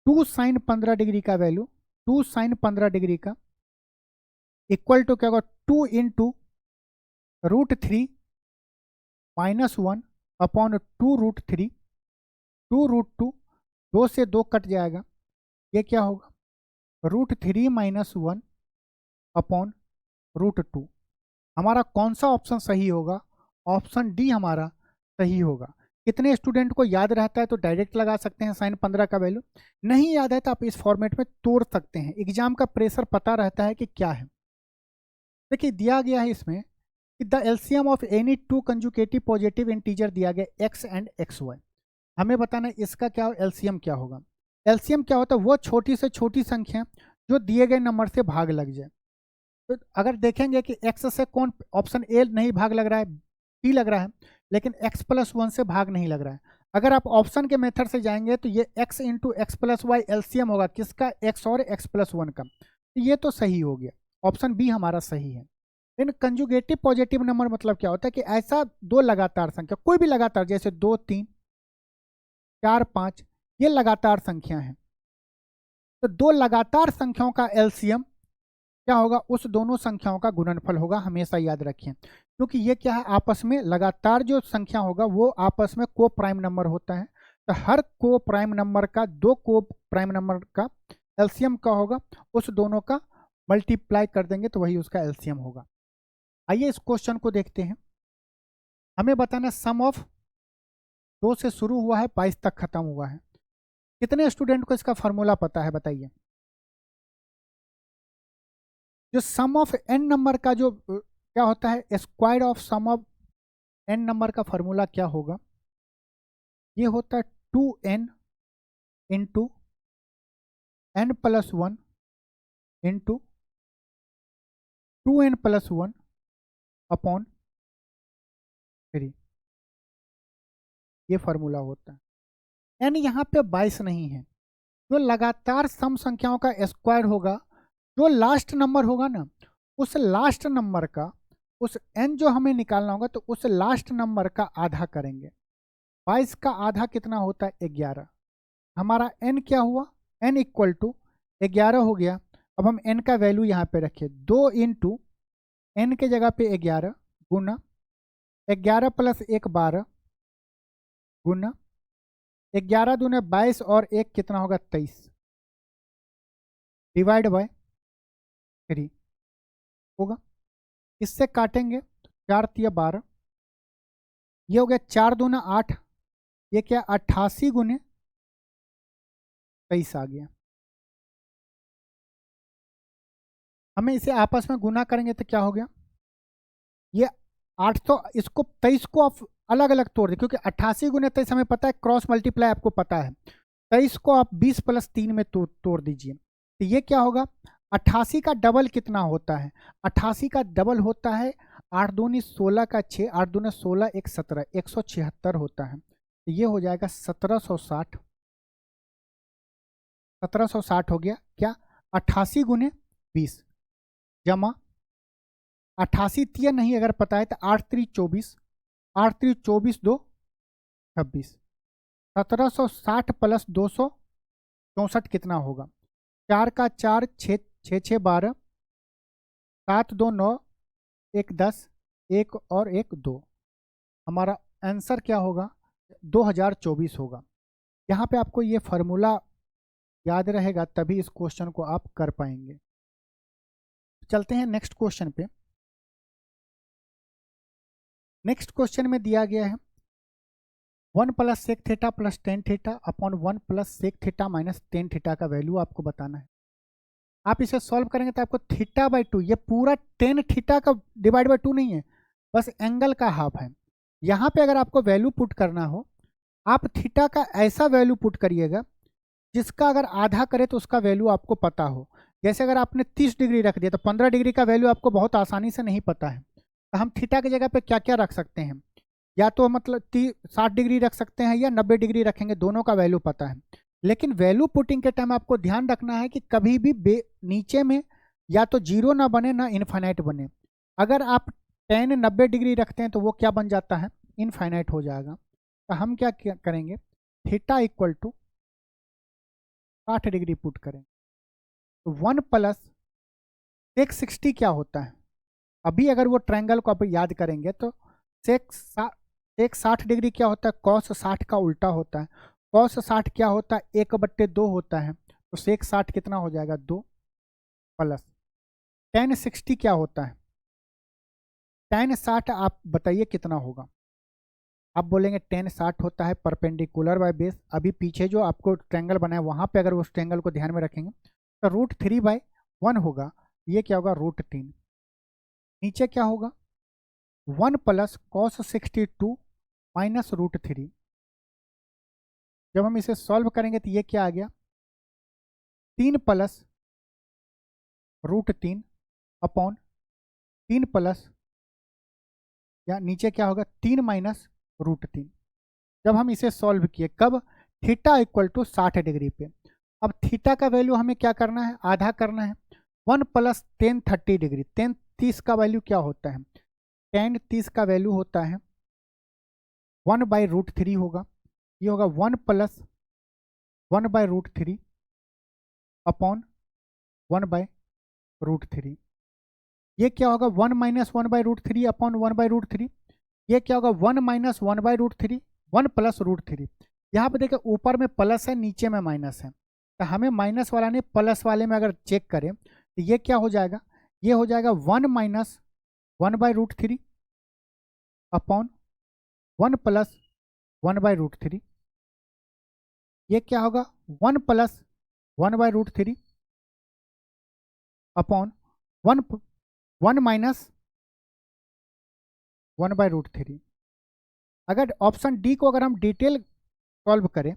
2 साइन 15 डिग्री का वैल्यू, 2 साइन 15 डिग्री का इक्वल टू क्या होगा, 2 इंटू √3 - 1 अपॉन 2√3, 2√2, 2 से 2 कट जाएगा, ये क्या होगा, √3 - 1 अपॉन √2। हमारा कौन सा ऑप्शन सही होगा, ऑप्शन डी हमारा सही होगा। कितने स्टूडेंट को याद रहता है तो डायरेक्ट लगा सकते हैं साइन 15 का वैल्यू, नहीं याद है तो आप इस फॉर्मेट में तोड़ सकते हैं। एग्जाम का प्रेशर पता रहता है कि क्या है। देखिए दिया गया है इसमें the LCM of any 2 conjugative positive integer दिया गया x एंड xy। हमें बताना है इसका क्या एलसीएम क्या होगा। एलसीएम क्या होता है, वो छोटी से छोटी संख्या जो दिए गए नंबर से भाग लग जाए। तो अगर देखेंगे कि x से कौन, ऑप्शन ए नहीं भाग लग रहा है, बी लग रहा है, लेकिन x+1 से भाग नहीं लग रहा है। अगर आप ऑप्शन के मेथड से जाएंगे तो ये x इंटू x+y एलसीएम होगा किसका, x और x+1 का। तो ये तो सही हो गया, ऑप्शन बी हमारा सही है। लेकिन कंजुगेटिव पॉजिटिव नंबर मतलब क्या होता है कि ऐसा दो लगातार संख्या, कोई भी लगातार, जैसे 2, 3, 4, 5, ये लगातार संख्या है। तो दो लगातार संख्याओं का एलसीएम क्या होगा, उस दोनों संख्याओं का गुणनफल होगा, हमेशा याद रखें। क्योंकि ये क्या है, आपस में लगातार जो संख्या होगा वो आपस में को प्राइम नंबर होता है। तो हर को प्राइम नंबर का, दो को प्राइम नंबर का एलसीएम का होगा, उस दोनों का मल्टीप्लाई कर देंगे तो वही उसका एलसीएम होगा। आइए इस क्वेश्चन को देखते हैं। हमें बताना सम ऑफ 2 से शुरू हुआ है 22 तक खत्म हुआ है। कितने स्टूडेंट को इसका फॉर्मूला पता है बताइए। जो सम ऑफ एन नंबर का जो क्या होता है, square of sum of N number का फॉर्मूला क्या होगा, ये होता है 2n into n plus 1 into 2n plus 1 upon 3। ये फॉर्मूला होता है। n यहाँ पे 22 नहीं है, जो लगातार सम संख्याओं का स्क्वायर होगा, जो लास्ट नंबर होगा ना, उस लास्ट नंबर का उस n जो हमें निकालना होगा तो उस लास्ट नंबर का आधा करेंगे। 22 का आधा कितना होता है, 11। हमारा n क्या हुआ, n इक्वल टू 11 हो गया। अब हम n का वैल्यू यहाँ पे रखें, 2 इंटू n के जगह पे 11 गुना 11 प्लस 1 12 गुना 11 दूने 22 और 1 कितना होगा 23 डिवाइड बाय 3 होगा। इससे काटेंगे तो 4 तिया 12, ये हो गया 4 दूना 8, ये क्या 88 गुने 23 आ गया। हमें इसे आपस में गुना करेंगे तो क्या हो गया, ये 8 तो इसको 23 को आप अलग अलग तोड़ दें, क्योंकि 88 गुने 23 हमें पता है, क्रॉस मल्टीप्लाई आपको पता है। 23 को आप 20 प्लस 3 में तोड़ दीजिए, तो ये क्या होगा, 88 का डबल कितना होता है, 88 का डबल होता है 8 दूनी 16 का 6, 8 दूनी 16 1 17, 176 होता है। तो ये हो जाएगा 1760। 1760 हो गया क्या, 88 गुने 20 जमा 88 तिया नहीं अगर पता है तो 8 3 24, 8 3 24 2 26, 1760 प्लस 264 कितना होगा, 4 का 4 6 6 12, 7 2 9, 1 10, 1 और 1 2। हमारा आंसर क्या होगा, 2024 होगा। यहाँ पे आपको ये फार्मूला याद रहेगा तभी इस क्वेश्चन को आप कर पाएंगे। चलते हैं नेक्स्ट क्वेश्चन पे। नेक्स्ट क्वेश्चन में दिया गया है 1 plus sec theta plus tan theta upon 1 plus sec theta minus tan theta का वैल्यू आपको बताना है। आप इसे सॉल्व करेंगे तो आपको थीटा बाई 2, ये पूरा टेन थीटा का डिवाइड बाई 2 नहीं है, बस एंगल का हाफ है। यहाँ पे अगर आपको वैल्यू पुट करना हो, आप थीटा का ऐसा वैल्यू पुट करिएगा जिसका अगर आधा करे तो उसका वैल्यू आपको पता हो। जैसे अगर आपने 30 डिग्री रख दिया तो 15 डिग्री का वैल्यू आपको बहुत आसानी से नहीं पता है, तो हम थीटा की जगह पे क्या क्या रख सकते हैं, या तो मतलब 60 डिग्री रख सकते हैं या 90 डिग्री रखेंगे, दोनों का वैल्यू पता है। लेकिन वैल्यू पुटिंग के टाइम आपको ध्यान रखना है कि कभी भी नीचे में या तो जीरो ना बने ना इनफाइनाइट बने। अगर आप 10 90 डिग्री रखते हैं तो वो क्या बन जाता है, इनफाइनाइट हो जाएगा। तो हम क्या करेंगे, theta equal to 60 degree put करें तो 1 प्लस सेक 60 क्या होता है, अभी अगर वो ट्रायंगल को आप याद करेंगे तो सेक 60 डिग्री क्या होता है, कॉस 60 का उल्टा होता है। कॉस 60 क्या होता है, 1/2 होता है, तो सेक 60 कितना हो जाएगा 2 प्लस टेन 60 क्या होता है, टेन 60 आप बताइए कितना होगा। आप बोलेंगे टेन 60 होता है परपेंडिकुलर बाय बेस। अभी पीछे जो आपको ट्रायंगल बनाया वहाँ पे अगर उस ट्रायंगल को ध्यान में रखेंगे तो √3/1 होगा, ये क्या होगा √3। नीचे क्या होगा 1 प्लस कॉस 62 माइनस √3। जब हम इसे सॉल्व करेंगे तो ये क्या आ गया 3 प्लस √3 अपॉन 3 प्लस या नीचे क्या होगा 3 माइनस √3। जब हम इसे सॉल्व किए कब, थीटा इक्वल टू 60 डिग्री पे। अब थीटा का वैल्यू हमें क्या करना है, आधा करना है। 1 प्लस टेन 30 डिग्री, टेन 30 का वैल्यू क्या होता है, टेन 30 का वैल्यू होता है 1/√3 होगा। ये होगा 1 प्लस 1/√3 अपॉन 1/√3। ये क्या होगा 1 माइनस 1/√3 अपॉन 1/√3। ये क्या होगा 1 माइनस 1/√3 1 प्लस √3। यहाँ पे देखिए ऊपर में प्लस है नीचे में माइनस है, तो हमें माइनस वाला नहीं प्लस वाले में अगर चेक करें तो ये क्या हो जाएगा, ये हो जाएगा 1 माइनस 1/√3 अपॉन 1 प्लस 1/√3। ये क्या होगा 1 प्लस 1/√3 अपॉन 1 माइनस 1/√3। अगर ऑप्शन डी को अगर हम डिटेल सॉल्व करें,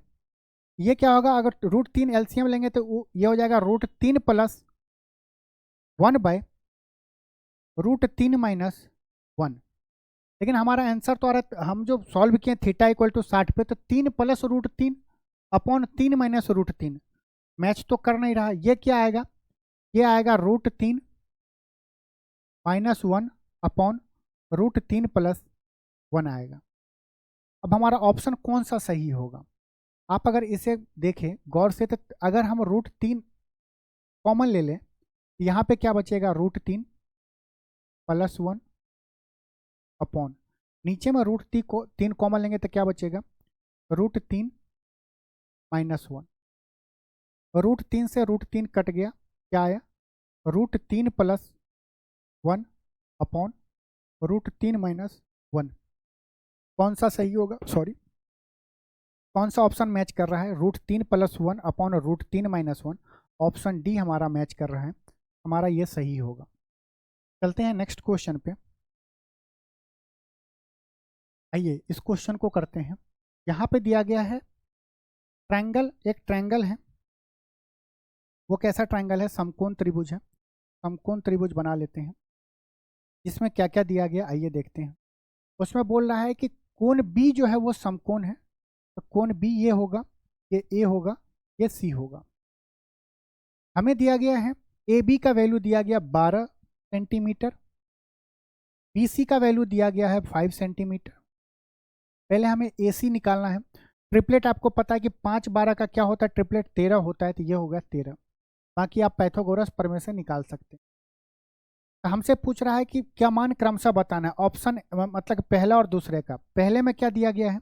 ये क्या होगा, अगर √3 एलसीएम लेंगे तो ये हो जाएगा √3 प्लस 1/√3 माइनस 1। लेकिन हमारा आंसर तो आ रहा है, हम जो सॉल्व किए थीटा इक्वल टू 60 पे, तो 3 प्लस √3 अपॉन 3 माइनस √3 मैच तो कर नहीं रहा। ये क्या आएगा, ये आएगा √3 माइनस 1 अपॉन √3 प्लस 1 आएगा। अब हमारा ऑप्शन कौन सा सही होगा, आप अगर इसे देखें गौर से, तो अगर हम √3 कॉमन ले लें, यहाँ पे क्या बचेगा √3 प्लस 1 अपॉन, नीचे में √3 कॉमन लेंगे तो क्या बचेगा √3 माइनस 1। √3 से √3 कट गया, क्या आया √3 प्लस 1 अपॉन √3 माइनस 1। कौन सा सही होगा, सॉरी कौन सा ऑप्शन मैच कर रहा है, √3 plus 1 upon √3 minus 1। Option D हमारा मैच कर रहा है, हमारा ये सही होगा। चलते हैं नेक्स्ट क्वेश्चन पे। आइए इस क्वेश्चन को करते हैं। यहाँ पे दिया गया है ट्रायंगल, एक ट्रायंगल है। वो कैसा ट्रायंगल है, समकोण त्रिभुज है। समकोण त्रिभुज बना लेते हैं। इसमें क्या क्या दिया गया आइए देखते हैं। उसमें बोल रहा है कि कोण बी जो है वो समकोण है, तो कोण बी ये होगा, ये ए होगा, ये सी होगा। हमें दिया गया है ए बी का वैल्यू दिया गया 12 सेंटीमीटर, बी सी का वैल्यू दिया गया है 5 सेंटीमीटर। पहले हमें ए सी निकालना है। ट्रिपलेट आपको पता है कि 5 12 का क्या होता है, ट्रिपलेट 13 होता है, तो ये होगा 13। बाकी आप पाइथागोरस प्रमेय से निकाल सकते हैं। तो हमसे पूछ रहा है कि क्या मान क्रमशः बताना है, ऑप्शन मतलब पहला और दूसरे का। पहले में क्या दिया गया है,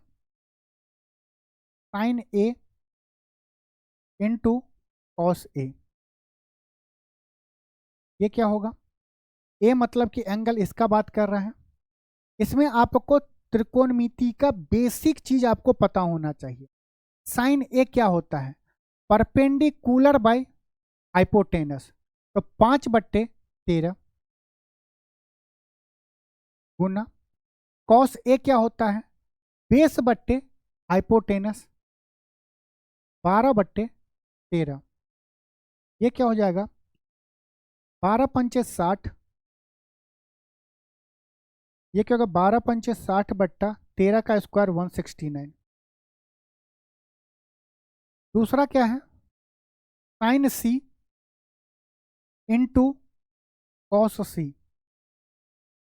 साइन ए इंटू कॉस ए। ये क्या होगा, ए मतलब कि एंगल इसका बात कर रहा है। इसमें आपको त्रिकोणमिति का बेसिक चीज आपको पता होना चाहिए। साइन ए क्या होता है, परपेंडिकुलर बाय हाइपोटेनस। तो 5/13 गुना कॉस ए क्या होता है, बेस बट्टे हाइपोटेनस 12/13। ये क्या हो जाएगा 12 पंचे 60, ये क्या होगा 12 पंचे 60/13 का स्क्वायर 169। दूसरा क्या है साइन सी इंटू कॉस सी।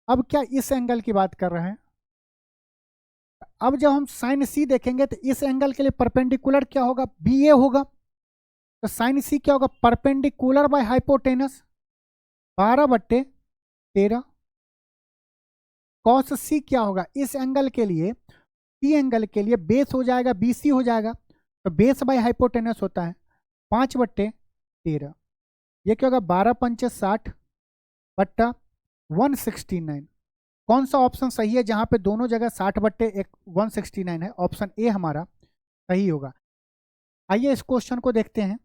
अब क्या इस एंगल की बात कर रहे हैं। अब जब हम साइन सी देखेंगे तो इस एंगल के लिए परपेंडिकुलर क्या होगा, बी ए होगा। तो साइन सी क्या होगा, परपेंडिकुलर बाय हाइपोटेनस 12/13। कॉस सी क्या होगा, इस एंगल के लिए, सी एंगल के लिए बेस हो जाएगा बी सी हो जाएगा, तो बेस बाय हाइपोटेनस होता है 5/13। ये क्या होगा 12 पंचे 60/169। कौन सा ऑप्शन सही है जहां पे दोनों जगह 60/169 है, ऑप्शन ए हमारा सही होगा। आइए इस क्वेश्चन को देखते हैं।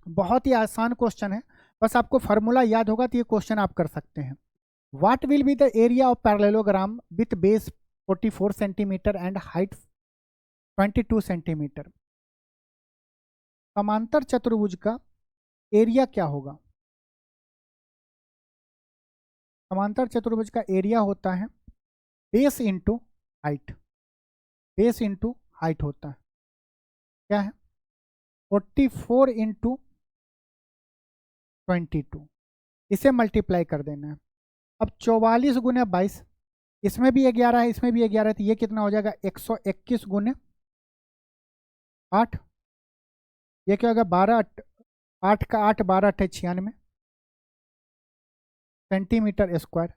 बहुत ही आसान क्वेश्चन है, बस आपको फार्मूला याद होगा तो ये क्वेश्चन आप कर सकते हैं। What will be the area of parallelogram with base 44 centimetre and height 22 centimetre. समांतर चतुर्भुज का एरिया क्या होगा, समांतर चतुर्भुज का एरिया होता है base into height, base into height होता है, क्या है 44 इंटू 22, इसे मल्टीप्लाई कर देना है। अब 44 गुने 22, इसमें भी 11 है, इसमें भी 11 है, तो ये कितना हो जाएगा 121 गुने 8। ये क्या होगा 12 8 का 8 12 8 96 सेंटीमीटर स्क्वायर,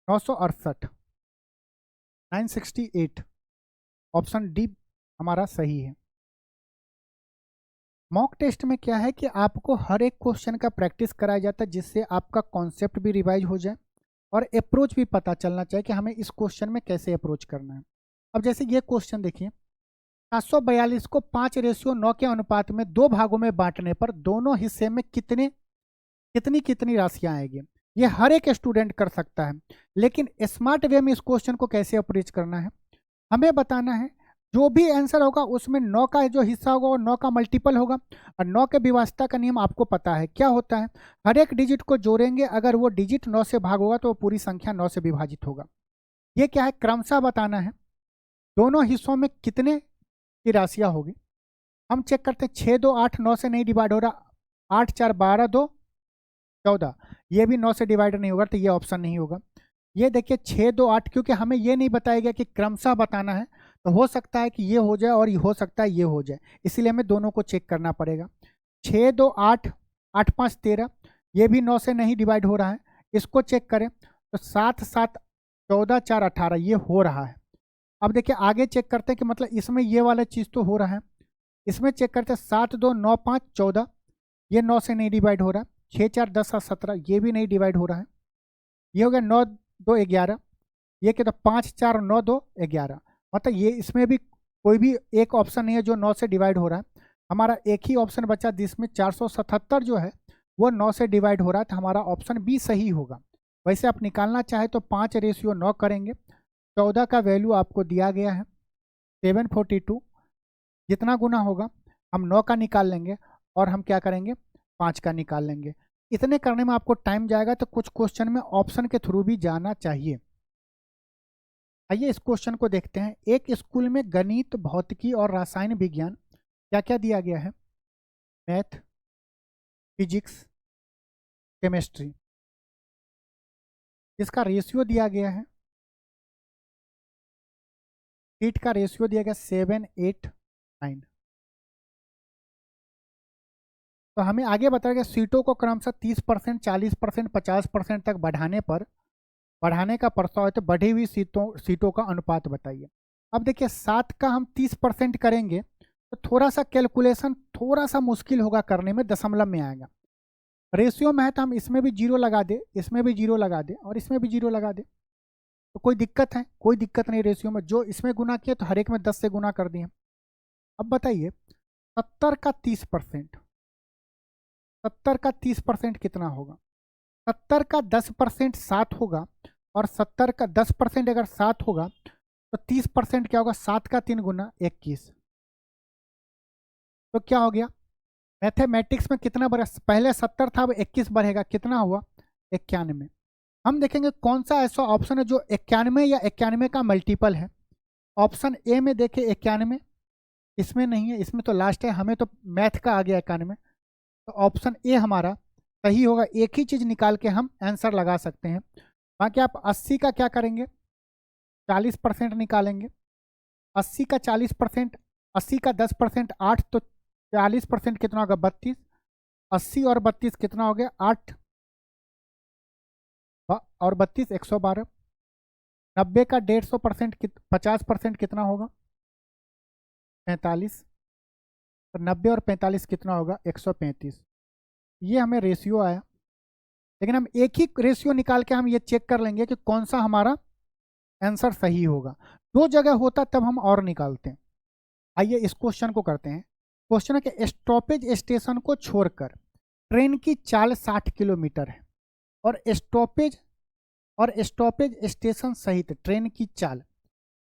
968 968। ऑप्शन डी हमारा सही है। मॉक टेस्ट में क्या है कि आपको हर एक क्वेश्चन का प्रैक्टिस कराया जाता है, जिससे आपका कॉन्सेप्ट भी रिवाइज हो जाए और अप्रोच भी पता चलना चाहिए कि हमें इस क्वेश्चन में कैसे अप्रोच करना है। अब जैसे ये क्वेश्चन देखिए, 742 को 5:9 के अनुपात में दो भागों में बांटने पर दोनों हिस्से में कितनी कितनी राशियां आएगी। ये हर एक स्टूडेंट कर सकता है, लेकिन स्मार्ट वे में इस क्वेश्चन को कैसे अप्रोच करना है, हमें बताना है। जो भी आंसर होगा उसमें 9 का जो हिस्सा होगा वो 9 का मल्टीपल होगा। और 9 के विभाज्यता का नियम आपको पता है क्या होता है, हर एक डिजिट को जोड़ेंगे, अगर वो डिजिट 9 से भाग होगा तो वो पूरी संख्या 9 से विभाजित होगा। ये क्या है, क्रमशः बताना है दोनों हिस्सों में कितने की राशियां होगी। हम चेक करते हैं, 6 2 8 9 से नहीं डिवाइड हो रहा, 8 4 12 2 14, ये भी 9 से डिवाइड नहीं होगा, तो ये ऑप्शन नहीं होगा। ये देखिए 6 2 8, क्योंकि हमें ये नहीं बताया गया कि क्रमशः बताना है, तो हो सकता है कि ये हो जाए और ये हो सकता है ये हो जाए, इसीलिए हमें दोनों को चेक करना पड़ेगा। 6 2 8, 8 5 13, ये भी 9 से नहीं डिवाइड हो रहा है, इसको चेक करें तो 7 7 14 4 18, ये हो रहा है। अब देखिए आगे चेक करते हैं कि मतलब इसमें ये वाला चीज़ तो हो रहा है। इसमें चेक करते हैं 7 2 9 5 14, ये 9 से नहीं डिवाइड हो रहा है। 6 4 10 7 17, ये भी नहीं डिवाइड हो रहा है। ये हो गया 9 2 11, ये कहता 5 4 9 2 11, मतलब ये इसमें भी कोई भी एक ऑप्शन नहीं है जो 9 से डिवाइड हो रहा है। हमारा एक ही ऑप्शन बचा जिसमें 477 जो है वो 9 से डिवाइड हो रहा है, तो हमारा ऑप्शन बी सही होगा। वैसे आप निकालना चाहे तो 5:9 करेंगे। 14 का वैल्यू आपको दिया गया है 742, जितना गुना होगा हम 9 का निकाल लेंगे और हम क्या करेंगे 5 का निकाल लेंगे। इतने करने में आपको टाइम जाएगा, तो कुछ क्वेश्चन में ऑप्शन के थ्रू भी जाना चाहिए। आइए इस क्वेश्चन को देखते हैं। एक स्कूल में गणित, भौतिकी और रसायन विज्ञान क्या क्या दिया गया है, मैथ, फिजिक्स, केमिस्ट्री, इसका रेशियो दिया गया है, सीट का रेशियो दिया गया 7 8 9। तो हमें आगे बताया गया सीटों को क्रमशः 30%, 40%, 50% तक बढ़ाने का प्रस्ताव है, तो बढ़ी हुई सीटों का अनुपात बताइए। अब देखिए 7 का हम 30% करेंगे तो थोड़ा सा कैलकुलेशन थोड़ा सा मुश्किल होगा करने में, दशमलव में आएगा। रेशियो में है तो हम इसमें भी जीरो लगा दे, इसमें भी जीरो लगा दे और इसमें भी जीरो लगा दे, तो कोई दिक्कत है? कोई दिक्कत नहीं। रेशियो में जो इसमें गुना किया तो हर एक में 10 से गुना कर दिए। अब बताइए 70 का 30%, 70 का 30% कितना होगा? 70 का 10% 7 होगा, और 70 का 10% अगर 7 होगा तो 30% क्या होगा? 7 का 3 गुना 21। तो क्या हो गया? मैथमेटिक्स में कितना बढ़ा? पहले 70 था, अब 21 बढ़ेगा, कितना हुआ? 91। हम देखेंगे कौन सा ऐसा ऑप्शन है जो 91 या 91 का मल्टीपल है। ऑप्शन ए में देखें 91, इसमें नहीं है, इसमें तो लास्ट है, हमें तो मैथ का आ गया 91, तो ऑप्शन ए हमारा सही होगा। एक ही चीज़ निकाल के हम आंसर लगा सकते हैं। बाकी आप 80 का क्या करेंगे? 40% निकालेंगे। 80 का 40%, 80 का 10% 8, तो 40% कितना होगा? 32। 80 और 32 कितना हो गया? 8 और 32 112। 90 का 150% 50% कितना होगा? 45। और 90 और 45 कितना होगा? 135। ये हमें रेशियो आया, लेकिन हम एक ही रेशियो निकाल के हम ये चेक कर लेंगे कि कौन सा हमारा आंसर सही होगा। दो जगह होता तब हम और निकालते हैं। आइए इस क्वेश्चन को करते हैं। क्वेश्चन है कि स्टॉपेज स्टेशन को छोड़कर ट्रेन की चाल 60 किलोमीटर है, और स्टॉपेज स्टेशन सहित ट्रेन की चाल,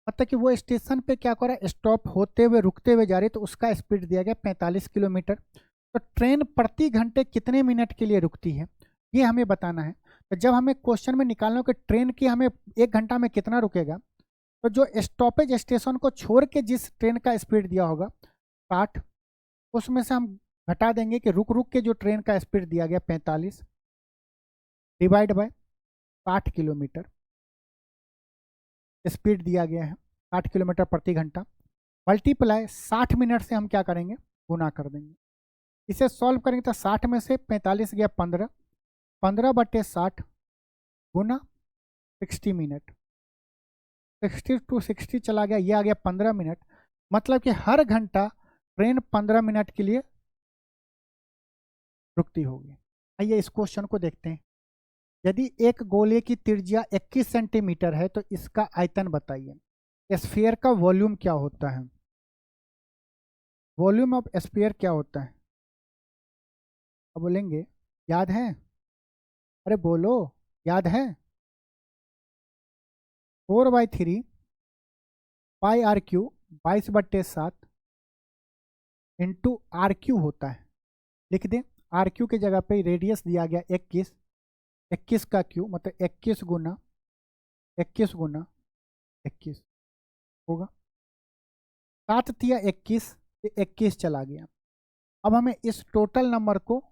मतलब कि वो स्टेशन पे क्या कर रहा है? स्टॉप होते हुए रुकते हुए जा रही है, तो उसका स्पीड दिया गया 45 किलोमीटर। तो ट्रेन प्रति घंटे कितने मिनट के लिए रुकती है, ये हमें बताना है। तो जब हमें क्वेश्चन में निकालना हो कि ट्रेन की हमें 1 घंटा में कितना रुकेगा, तो जो स्टॉपेज स्टेशन को छोड़ के जिस ट्रेन का स्पीड दिया होगा 60, उसमें से हम घटा देंगे कि रुक रुक के जो ट्रेन का स्पीड दिया गया 45 डिवाइड बाय 60 किलोमीटर स्पीड दिया गया है, 60 किलोमीटर प्रति घंटा, मल्टीप्लाई 60 मिनट से हम क्या करेंगे? गुना कर देंगे। इसे सॉल्व करेंगे तो 60 में से 45 गया 15, 15/60 गुना 60 मिनट, 60 to 60 चला गया, ये आ गया 15 मिनट। मतलब कि हर घंटा ट्रेन 15 मिनट के लिए रुकती होगी। आइए इस क्वेश्चन को देखते हैं। यदि एक गोले की त्रिज्या 21 सेंटीमीटर है तो इसका आयतन बताइए। स्फीयर का वॉल्यूम क्या होता है? वॉल्यूम ऑफ स्फीयर क्या होता है? अब बोलेंगे याद है? अरे बोलो, याद है? 4/3 pi r cube 22/7 into r cube होता है। लिख दें, आर क्यू की जगह पे रेडियस दिया गया 21, 21 का क्यू मतलब 21 गुना 21 गुना 21 होगा। 7 तिया 21, 21 चला गया। अब हमें इस टोटल नंबर को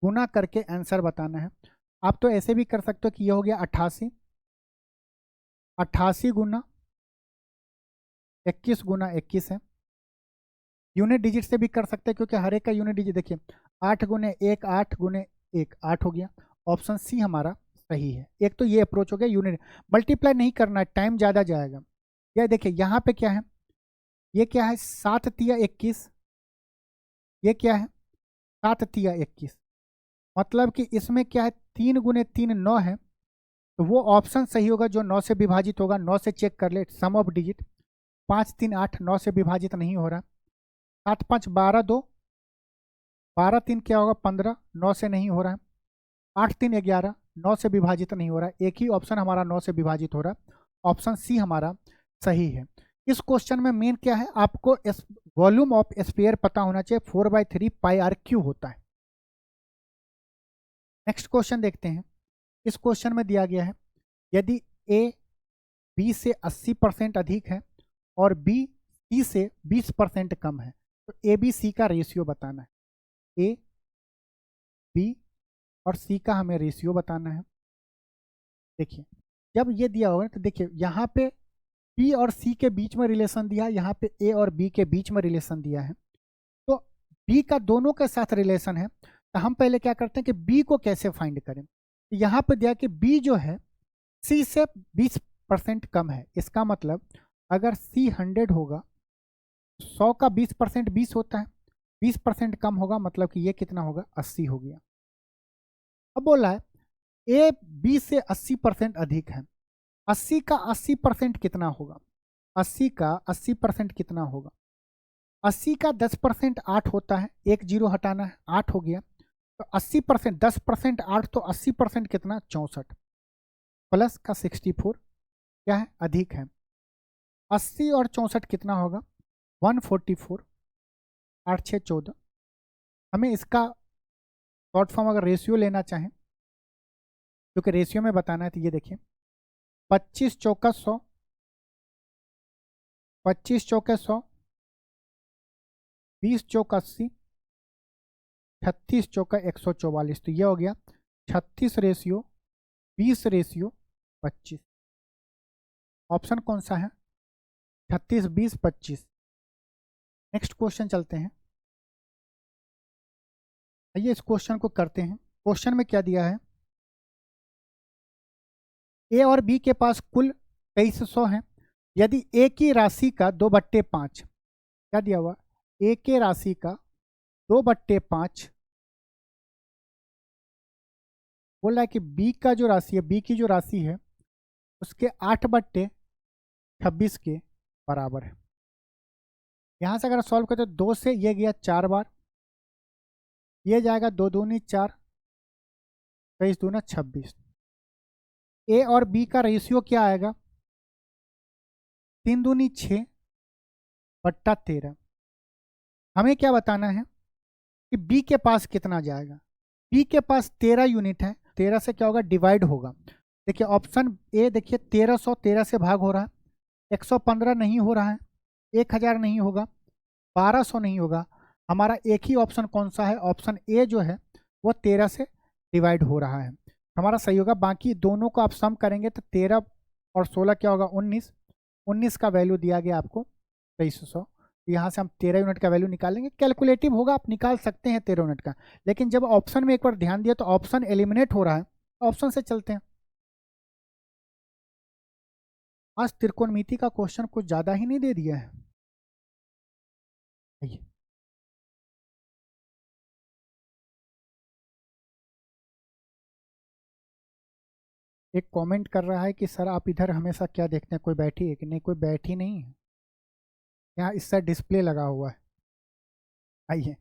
गुना करके आंसर बताना है। आप तो ऐसे भी कर सकते हो कि ये हो गया 88, 88 गुना 21 गुना 21 है। यूनिट डिजिट से भी कर सकते हैं क्योंकि हर एक का यूनिट डिजिट देखिए 8 गुने 1 8 गुने 1 8 हो गया। ऑप्शन सी हमारा सही है। एक तो ये अप्रोच हो गया, यूनिट मल्टीप्लाई नहीं करना है, टाइम ज़्यादा जाएगा। यह देखिए यहाँ पे क्या है, ये क्या है 7 तिया 21, ये क्या है 7 तिया 21, मतलब कि इसमें क्या है 3 गुने 3 9 है। तो वो ऑप्शन सही होगा जो 9 से विभाजित होगा। 9 से चेक कर ले सम ऑफ डिजिट, 5 3 8 9 से विभाजित नहीं हो रहा। 7 5 12 2, 12 3 क्या होगा 15, 9 से नहीं हो रहा है। 8 3 11, 9 से विभाजित नहीं हो रहा है। एक ही ऑप्शन हमारा 9 से विभाजित हो रहा है। ऑप्शन सी हमारा सही है। इस क्वेश्चन में मेन क्या है, आपको वॉल्यूम ऑफ स्फीयर पता होना चाहिए। 4/3 पाई आर क्यू होता है। नेक्स्ट क्वेश्चन देखते हैं। इस क्वेश्चन में दिया गया है यदि ए बी से 80% अधिक है और बी सी से 20% कम है तो ए बी सी का रेशियो बताना है। ए बी और सी का हमें रेशियो बताना है। देखिए जब ये दिया होगा तो देखिए यहाँ पे बी और सी के बीच में रिलेशन दिया है, यहाँ पे ए और बी के बीच में रिलेशन दिया है। तो बी का दोनों के साथ रिलेशन है तो हम पहले क्या करते हैं कि बी को कैसे फाइंड करें। तो यहाँ पे दिया कि बी जो है सी से 20% कम है। इसका मतलब अगर सी 100 होगा, 100 का 20% 20 होता है, 20% कम होगा मतलब कि ये कितना होगा 80 हो गया। अब बोला है ए बी से 80% अधिक है। 80 का 80% कितना होगा? 80 का 80% कितना होगा? 80 का 10% 8 होता है, एक जीरो हटाना है, 8 हो गया। तो 80% 10% 8 तो 80% कितना 64 प्लस का 64 क्या है अधिक है। 80 और 64 कितना होगा 144, 8 6 14। हमें इसका शॉर्ट फॉर्म अगर रेशियो लेना चाहें क्योंकि रेशियो में बताना है तो ये देखिए 25 चौका 100, 25 चौके 100, 20 चौका 80, 36 चौका 144। तो ये हो गया 36 रेशियो 20 रेशियो 25। ऑप्शन कौन सा है 36 20 25। नेक्स्ट क्वेश्चन चलते हैं। आइए इस क्वेश्चन को करते हैं। क्वेश्चन में क्या दिया है, ए और बी के पास कुल 2300 है। यदि ए की राशि का 2/5 क्या दिया हुआ, ए के राशि का 2/5 बोल रहा है कि बी का जो राशि है, बी की जो राशि है उसके 8/26 के बराबर है। यहाँ से अगर सॉल्व करते तो 2 से ये गया 4 बार, ये जाएगा 2 दूनी 4, 23 दूना 26। ए और बी का रेशियो क्या आएगा 3 दूनी 6/13। हमें क्या बताना है कि बी के पास कितना जाएगा। बी के पास 13 यूनिट है, 13 से क्या होगा डिवाइड होगा। देखिए ऑप्शन ए देखिए 1300 13 से भाग हो रहा है, 115 नहीं हो रहा है, 1000 नहीं होगा, 1200 नहीं होगा। हमारा एक ही ऑप्शन कौन सा है, ऑप्शन ए जो है वो 13 से डिवाइड हो रहा है, हमारा सही होगा। बाकी दोनों को आप सम करेंगे तो 13 और 16 क्या होगा 19, 19 का वैल्यू दिया गया आपको 2300। यहाँ से हम 13 यूनिट का वैल्यू निकालेंगे। कैलकुलेटिव होगा, आप निकाल सकते हैं 13 यूनिट का, लेकिन जब ऑप्शन में एक बार ध्यान दिया तो ऑप्शन एलिमिनेट हो रहा है, ऑप्शन से चलते हैं। आज त्रिकोणमिति का क्वेश्चन कुछ ज़्यादा ही नहीं दे दिया है। एक कमेंट कर रहा है कि सर आप इधर हमेशा क्या देखते हैं, कोई बैठी है कि नहीं? कोई बैठी नहीं है, यहाँ इससे डिस्प्ले लगा हुआ है। आइए,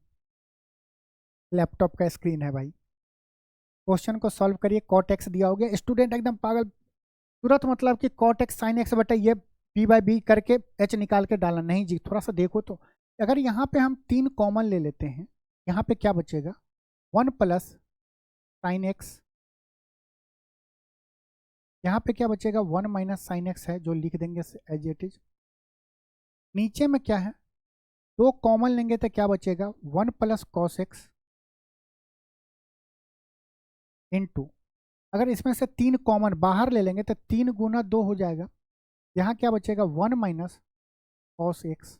लैपटॉप का स्क्रीन है भाई। क्वेश्चन को सॉल्व करिए। कॉट एक्स दिया हो गया, स्टूडेंट एकदम पागल, तुरंत मतलब कि कॉट एक्स साइन एक्स बटा ये पी बाई बी करके एच निकाल के डालना नहीं जी, थोड़ा सा देखो तो। अगर यहाँ पे हम 3 कॉमन ले लेते हैं, यहाँ पे क्या बचेगा? 1 प्लस साइन एक्स, यहाँ पे क्या बचेगा? 1 माइनस साइन एक्स है जो लिख देंगे एज इट इज। नीचे में क्या है? 2 कॉमन लेंगे तो क्या बचेगा? 1 प्लस कॉस एक्स इंटू, अगर इसमें से 3 कॉमन बाहर ले लेंगे तो 3 गुना 2 हो जाएगा। यहाँ क्या बचेगा? 1 माइनस कॉस एक्स।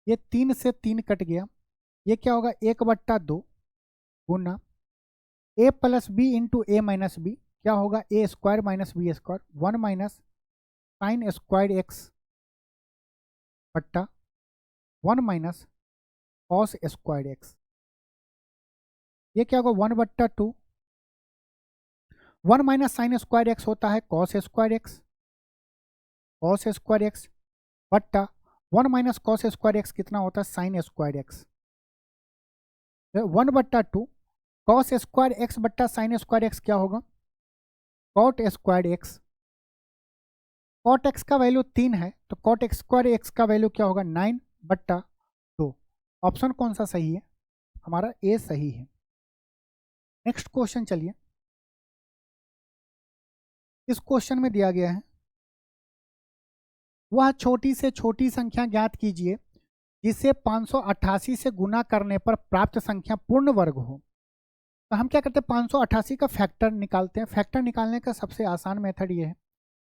ये 3 से 3 कट गया, ये क्या होगा? 1/2 गुना A plus B into A minus B, क्या होगा? A square minus B square. 1 minus sine square X बट्टा 1 माइनस कॉस स्क्वायर एक्स। ये क्या होगा? 1/2। 1 माइनस साइन स्क्वायर एक्स होता है cos square X, cos square X बट्टा 1 माइनस कॉस स्क्वायर एक्स कितना होता है? Sine square X. 1/2 cos square X बट्टा साइन स्क्वायर एक्स क्या होगा? Cot square X. Cot X का वैल्यू 3 है तो कॉट स्क्वायर एक्स का वैल्यू क्या होगा? 9/2। ऑप्शन कौन सा सही है? हमारा ए सही है। नेक्स्ट क्वेश्चन चलिए। इस क्वेश्चन में दिया गया है, वह छोटी से छोटी संख्या ज्ञात कीजिए जिसे 588 से गुना करने पर प्राप्त संख्या पूर्ण वर्ग हो। तो हम क्या करते हैं? 588 का फैक्टर निकालते हैं। फैक्टर निकालने का सबसे आसान मेथड ये है,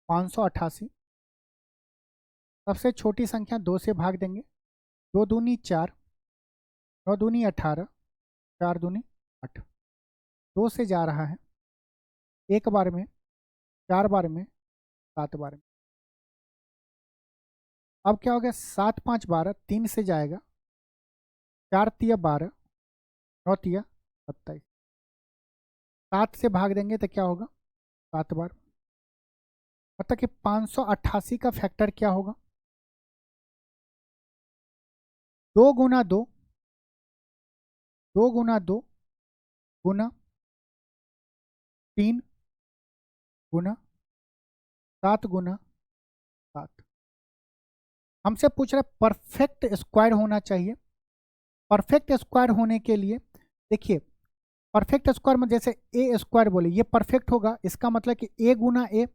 588 सबसे छोटी संख्या 2 से भाग देंगे, 2 दूनी 4, 9 दूनी 18, 4 दूनी 8। 2 से जा रहा है, एक बार में, 4 बार में, 7 बार में। अब क्या हो गया? 7 5 12, 3 से जाएगा, 4 तिया 12, 9 तिया 27। 7 से भाग देंगे तो क्या होगा? 7 बार। मतलब कि 588 का फैक्टर क्या होगा? 2 गुना 2, 2 गुना 2 गुना 3 गुना 7 गुना 7। हमसे पूछ रहा है परफेक्ट स्क्वायर होना चाहिए। परफेक्ट स्क्वायर होने के लिए देखिए, परफेक्ट स्क्वायर में जैसे ए स्क्वायर बोले, ये परफेक्ट होगा, इसका मतलब कि ए गुना ए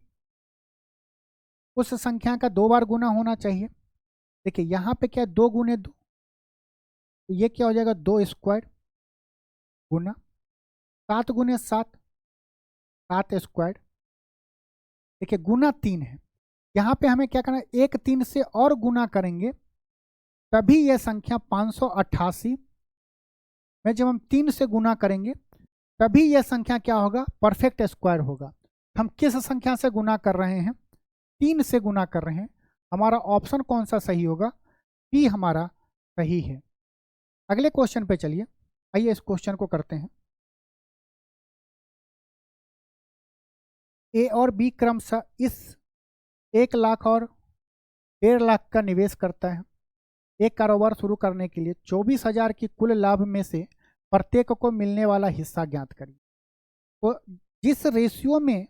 उस संख्या का 2 बार गुना होना चाहिए। देखिए यहाँ पे क्या है? 2 गुने 2, तो ये क्या हो जाएगा? 2 स्क्वायर गुना 7 गुने 7, 7 स्क्वायर। देखिए गुना 3 है, यहाँ पे हमें क्या करना है? 1 3 से और गुना करेंगे तभी यह संख्या 588 में, जब हम 3 से गुना करेंगे तभी यह संख्या क्या होगा? परफेक्ट स्क्वायर होगा। हम किस संख्या से गुना कर रहे हैं? 3 से गुना कर रहे हैं। हमारा ऑप्शन कौन सा सही होगा? बी हमारा सही है। अगले क्वेश्चन पे चलिए, आइए इस क्वेश्चन को करते हैं। ए और बी क्रमशः इस 1 लाख और 1.5 लाख का निवेश करता है। एक कारोबार शुरू करने के लिए 24,000 की कुल लाभ में से प्रत्येक को मिलने वाला हिस्सा ज्ञात करिए। तो जिस रेशियो में,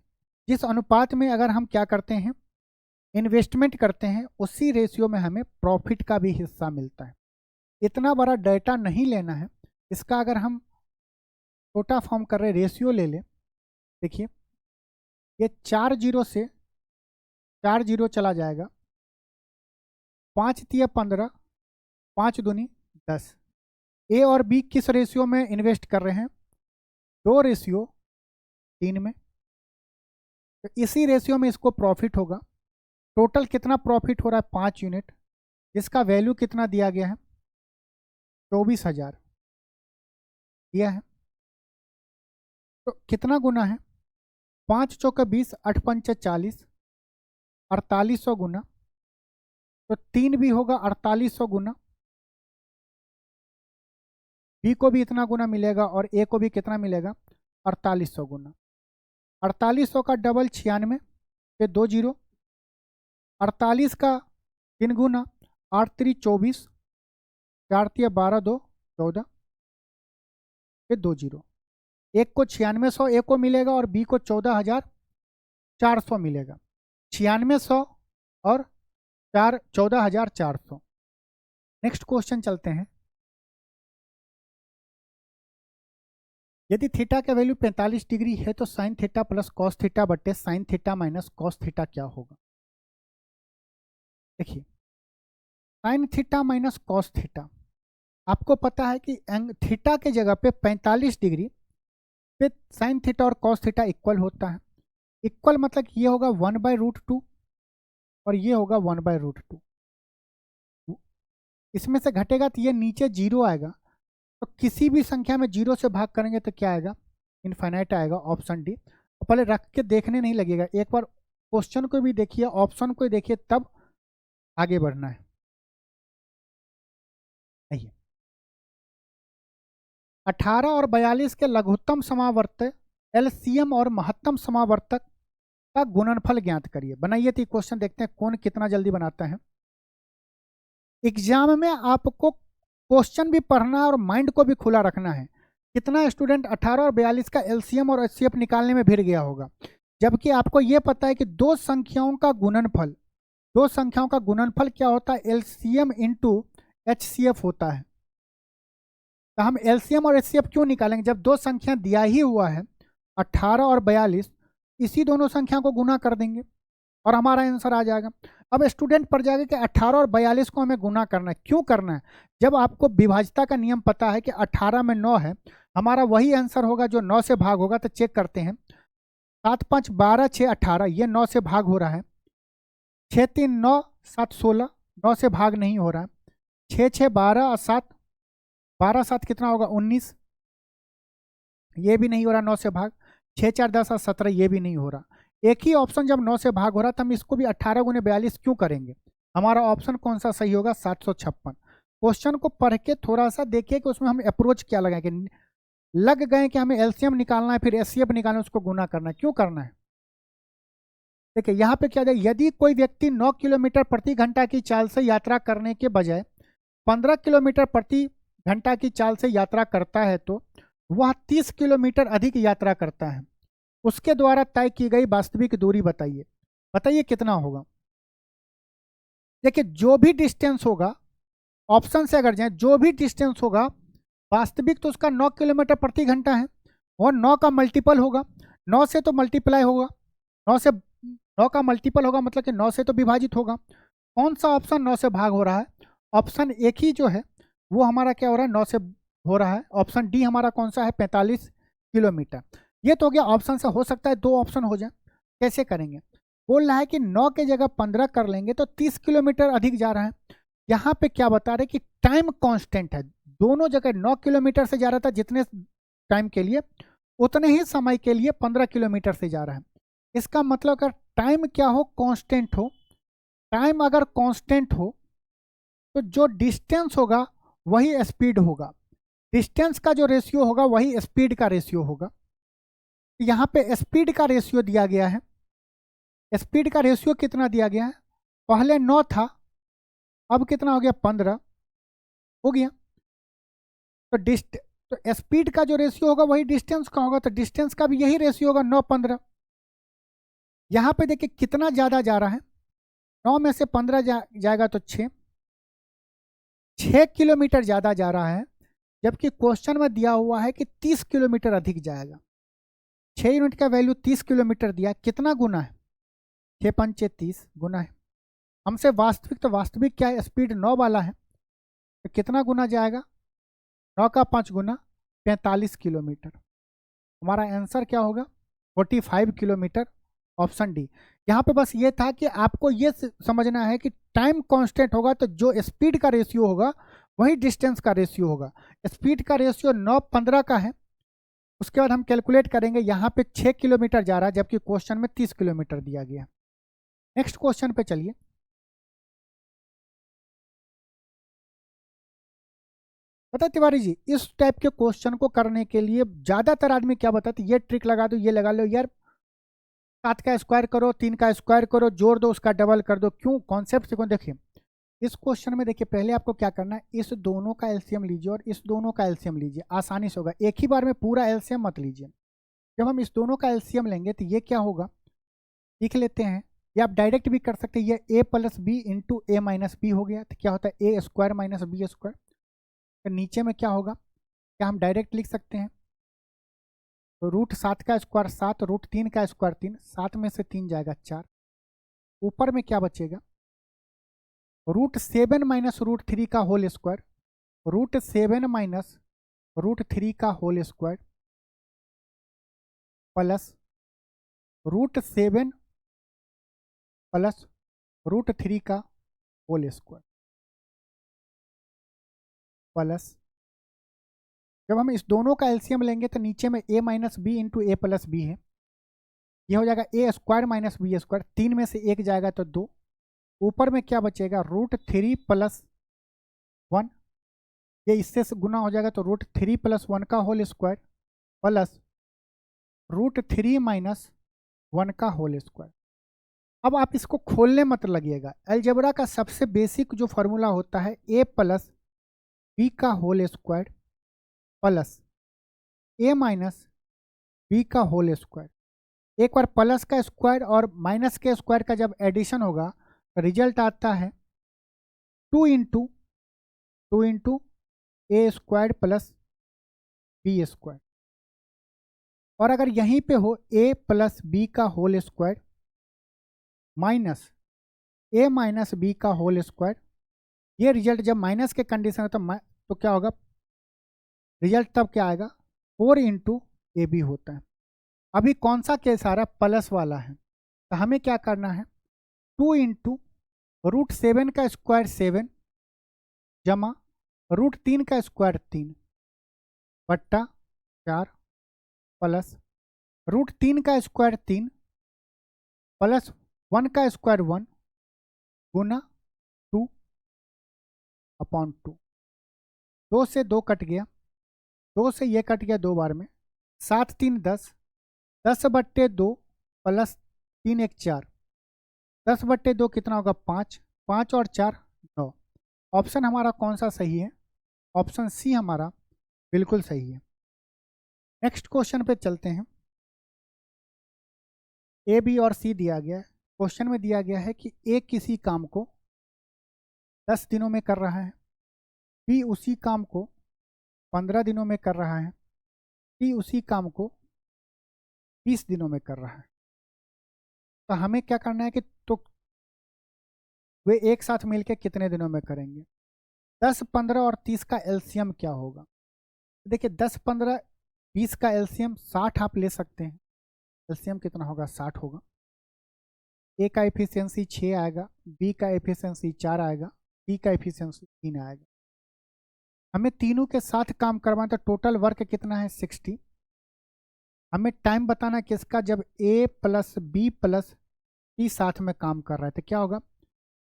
जिस अनुपात में अगर हम क्या करते हैं? इन्वेस्टमेंट करते हैं, उसी रेशियो में हमें प्रॉफिट का भी हिस्सा मिलता है। इतना बड़ा डेटा नहीं लेना है, इसका अगर हम छोटा फॉर्म कर रहे रेशियो ले लें। देखिए ये 4 जीरो से 4 जीरो चला जाएगा, 5 तिया 15, 5 दूनी 10। ए और बी किस रेशियो में इन्वेस्ट कर रहे हैं? 2:3 में। तो इसी रेशियो में इसको प्रॉफिट होगा। टोटल कितना प्रॉफिट हो रहा है? 5 यूनिट, जिसका वैल्यू कितना दिया गया है? 24,000 दिया है। तो कितना गुना है? 5 चौका 20, 8 पंचा 40, 4800 गुना। तो 3 भी होगा 4800 गुना, बी को भी इतना गुना मिलेगा और ए को भी कितना मिलेगा? 4800 गुना। 4800 का डबल 96 पे 2 जीरो, 48 का 3 गुना 8 3 24, 4 3 12 2 14 पे 2 जीरो। एक को 9600 ए को मिलेगा और बी को 14400 मिलेगा। 9600 और 14400। नेक्स्ट क्वेश्चन चलते हैं। यदि थीटा का वैल्यू 45 डिग्री है तो sine theta plus cos theta बटे sine theta minus cos theta क्या होगा? देखिए, sine theta minus cos theta, आपको पता है कि थीटा के जगह पे 45 डिग्री पे साइन थीटा और कॉस थीटा इक्वल होता है। इक्वल मतलब ये होगा 1/√2 और ये होगा 1/√2। इसमें से घटेगा तो ये नीचे जीरो आएगा, तो किसी भी संख्या में जीरो से भाग करेंगे तो क्या आएगा? इनफाइनाइट आएगा, ऑप्शन डी। तो पहले रख के देखने नहीं लगेगा, एक बार क्वेश्चन को भी देखिए, ऑप्शन को देखिए, तब आगे बढ़ना है। 18 और 42 के लघुत्तम समावर्तक एलसीएम और महत्तम समावर्तक का गुणनफल ज्ञात करिए। बनाइए तो क्वेश्चन देखते हैं कौन कितना जल्दी बनाता है। एग्जाम में आपको क्वेश्चन भी पढ़ना है और माइंड को भी खुला रखना है। कितना स्टूडेंट 18 और 42 का एलसीएम और एचसीएफ निकालने में भिड़ गया होगा, जबकि आपको यह पता है कि दो संख्याओं का गुणनफल क्या होता है? एलसीएम इंटू एचसीएफ होता है। तो हम एलसीएम और एचसीएफ क्यों निकालेंगे? जब दो संख्या दिया ही हुआ है 18 और 42, इसी दोनों संख्या को गुना कर देंगे और हमारा आंसर आ जाएगा। अब स्टूडेंट पर जाएगा कि 18 और 42 को हमें गुना करना है। क्यों करना है? जब आपको विभाज्यता का नियम पता है कि 18 में 9 है, हमारा वही आंसर होगा जो 9 से भाग होगा। तो चेक करते हैं, 7 5 12 6 18, ये 9 से भाग हो रहा है। 6 3 9 7 16, 9 से भाग नहीं हो रहा है। 6 6 12 और 7 12 7 कितना होगा? 19, ये भी नहीं हो रहा 9 से भाग। 6 4 10 और 17, ये भी नहीं हो रहा। एक ही ऑप्शन जब 9 से भाग हो रहा तो हम इसको भी 18 गुने 42 क्यों करेंगे? हमारा ऑप्शन कौन सा सही होगा? 756। क्वेश्चन को पढ़ के थोड़ा सा देखिए कि उसमें हम अप्रोच क्या लगाएंगे। लग गए कि हमें एलसीएम निकालना है, फिर एचसीएफ निकालना है, उसको गुना करना है। क्यों करना है? देखिए यहाँ पे क्या जाए, यदि कोई व्यक्ति 9 किलोमीटर प्रति घंटा की चाल से यात्रा करने के बजाय 15 किलोमीटर प्रति घंटा की चाल से यात्रा करता है तो वह 30 किलोमीटर अधिक यात्रा करता है। उसके द्वारा तय की गई वास्तविक दूरी बताइए। बताइए कितना होगा? देखिए, जो भी डिस्टेंस होगा, ऑप्शन से अगर जाए, जो भी डिस्टेंस होगा वास्तविक तो उसका 9 किलोमीटर प्रति घंटा है और 9 का मल्टीपल होगा। 9 से तो मल्टीप्लाई होगा, 9 का मल्टीपल होगा, मतलब कि 9 से तो विभाजित होगा। कौन सा ऑप्शन 9 से भाग हो रहा है? ऑप्शन एक ही जो है वो हमारा क्या हो रहा है? 9 से हो रहा है। ऑप्शन डी हमारा कौन सा है? 45 किलोमीटर। ये तो हो गया ऑप्शन से। हो सकता है दो ऑप्शन हो जाए। कैसे करेंगे? बोल रहा है कि 9 के जगह 15 कर लेंगे तो 30 किलोमीटर अधिक जा रहा है। यहाँ पे क्या बता रहे कि टाइम कांस्टेंट है, दोनों जगह 9 किलोमीटर से जा रहा था जितने टाइम के लिए, उतने ही समय के लिए 15 किलोमीटर से जा रहा है। इसका मतलब अगर टाइम क्या हो? कांस्टेंट हो। टाइम अगर कांस्टेंट हो तो जो डिस्टेंस होगा वही स्पीड होगा। डिस्टेंस का जो रेशियो होगा वही स्पीड का रेशियो होगा। यहाँ पे स्पीड का रेशियो दिया गया है। स्पीड का रेशियो कितना दिया गया है? पहले 9 था, अब कितना हो गया? 15 हो गया। तो स्पीड का जो रेशियो होगा वही डिस्टेंस का होगा, तो डिस्टेंस का भी यही रेशियो होगा 9 15। यहाँ पे देखिए कितना ज़्यादा जा रहा है, 9 में से 15 जाएगा तो 6 किलोमीटर ज़्यादा जा रहा है, जबकि क्वेश्चन में दिया हुआ है कि 30 किलोमीटर अधिक जाएगा। 6 यूनिट का वैल्यू 30 किलोमीटर दिया, कितना गुना है? 6 5 30 गुना है। हमसे वास्तविक, तो वास्तविक क्या है? स्पीड 9 वाला है, तो कितना गुना जाएगा? 9 का 5 गुना 45 किलोमीटर। हमारा आंसर क्या होगा? 45 किलोमीटर, ऑप्शन डी। यहाँ पे बस ये था कि आपको ये समझना है कि टाइम कांस्टेंट होगा तो जो स्पीड का रेशियो होगा वही डिस्टेंस का रेशियो होगा। स्पीड का रेशियो 9 15 का है। उसके बाद हम कैलकुलेट करेंगे, यहाँ पे 6 किलोमीटर जा रहा है जबकि क्वेश्चन में 30 किलोमीटर दिया गया। नेक्स्ट क्वेश्चन पे चलिए। पता तिवारी जी, इस टाइप के क्वेश्चन को करने के लिए ज़्यादातर आदमी क्या बताते, ये ट्रिक लगा दो, ये लगा लो यार, 7 का स्क्वायर करो, 3 का स्क्वायर करो, जोड़ दो, उसका डबल कर दो। क्यों? कॉन्सेप्ट से देखिए इस क्वेश्चन में, देखिए पहले आपको क्या करना है, इस दोनों का एलसीएम लीजिए और इस दोनों का एलसीएम लीजिए, आसानी से होगा। एक ही बार में पूरा एलसीएम मत लीजिए। जब हम इस दोनों का एलसीएम लेंगे तो ये क्या होगा, लिख लेते हैं। ये आप डायरेक्ट भी कर सकते हैं, ये a plus B into A minus B हो गया। तो क्या होता है, A square minus B square. तो नीचे में क्या होगा, क्या हम डायरेक्ट लिख सकते हैं, तो रूट 7 का स्क्वायर 7, रूट 3 का स्क्वायर 3, 7 में से 3 जाएगा 4। ऊपर में क्या बचेगा, रूट 7 माइनस रूट 3 का whole square, root 7 minus root 3 का whole square plus root 7 plus root 3 का होल स्क्वायर प्लस, जब हम इस दोनों का एलसीएम लेंगे तो नीचे में a minus B into A plus B है, ये हो जाएगा A square minus B square, 3 में से 1 जाएगा तो 2। ऊपर में क्या बचेगा, रूट 3 प्लस 1, ये इससे गुना हो जाएगा तो रूट 3 प्लस 1 का whole square plus root 3 minus 1 का होल स्क्वायर। अब आप इसको खोलने मत लगिएगा, अलजेब्रा का सबसे बेसिक जो फॉर्मूला होता है a प्लस बी का whole square plus a minus B का होल स्क्वायर। एक बार प्लस का स्क्वायर और माइनस के स्क्वायर का जब एडिशन होगा तो रिजल्ट आता है 2 into A square plus B square. और अगर यहीं पे हो a प्लस बी का whole square minus a minus B का होल स्क्वायर, ये रिजल्ट जब माइनस के कंडीशन है तो क्या होगा, रिजल्ट तब क्या आएगा, 4 इंटू ए बी होता है। अभी कौन सा केस आ रहा है, प्लस वाला है, तो हमें क्या करना है, 2 इंटू रूट 7 का स्क्वायर 7 जमा रूट 3 का स्क्वायर 3 बट्टा 4 प्लस रूट 3 का स्क्वायर 3 प्लस 1 का स्क्वायर 1 गुना 2 अपॉन 2। 2 से 2 कट गया, 2 से ये कट गया 2 बार में, 7 3 10, 10 बट्टे 2 प्लस 3 1 4, 10 बट्टे 2 कितना होगा 5, 5 और 4 9। ऑप्शन हमारा कौन सा सही है, ऑप्शन सी हमारा बिल्कुल सही है। नेक्स्ट क्वेश्चन पे चलते हैं। ए बी और सी दिया गया है। क्वेश्चन में दिया गया है कि ए किसी काम को 10 दिनों में कर रहा है, बी उसी काम को 15 दिनों में कर रहा है, सी उसी काम को 20 दिनों में कर रहा है। तो हमें क्या करना है कि तो वे एक साथ मिलकर कितने दिनों में करेंगे। 10 15 और 30 का एलसीएम क्या होगा, देखिए 10 15 20 का एलसीएम 60 आप ले सकते हैं। एलसीएम कितना होगा, 60 होगा। ए का एफिशिएंसी 6 आएगा, बी का एफिशिएंसी 4 आएगा, सी का एफिशिएंसी 3 आएगा। हमें तीनों के साथ काम करवाना, तो टोटल वर्क कितना है 60। हमें टाइम बताना किसका, जब ए प्लस बी प्लस सी साथ में काम कर रहा है तो क्या होगा,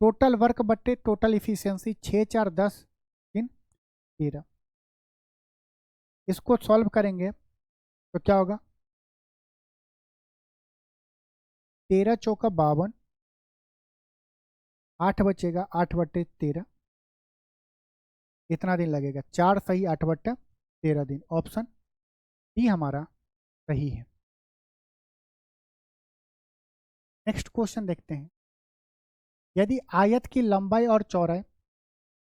टोटल वर्क बट्टे टोटल इफिशियंसी, 6 4 10 3 13। इसको सॉल्व करेंगे तो क्या होगा, 13 चौका 52, 8 बचेगा, 8 बट्टे 13, इतना दिन लगेगा। 4 सही, 8 बट्टे 13 दिन। ऑप्शन डी हमारा सही है। नेक्स्ट क्वेश्चन देखते हैं। यदि आयत की लंबाई और चौड़ाई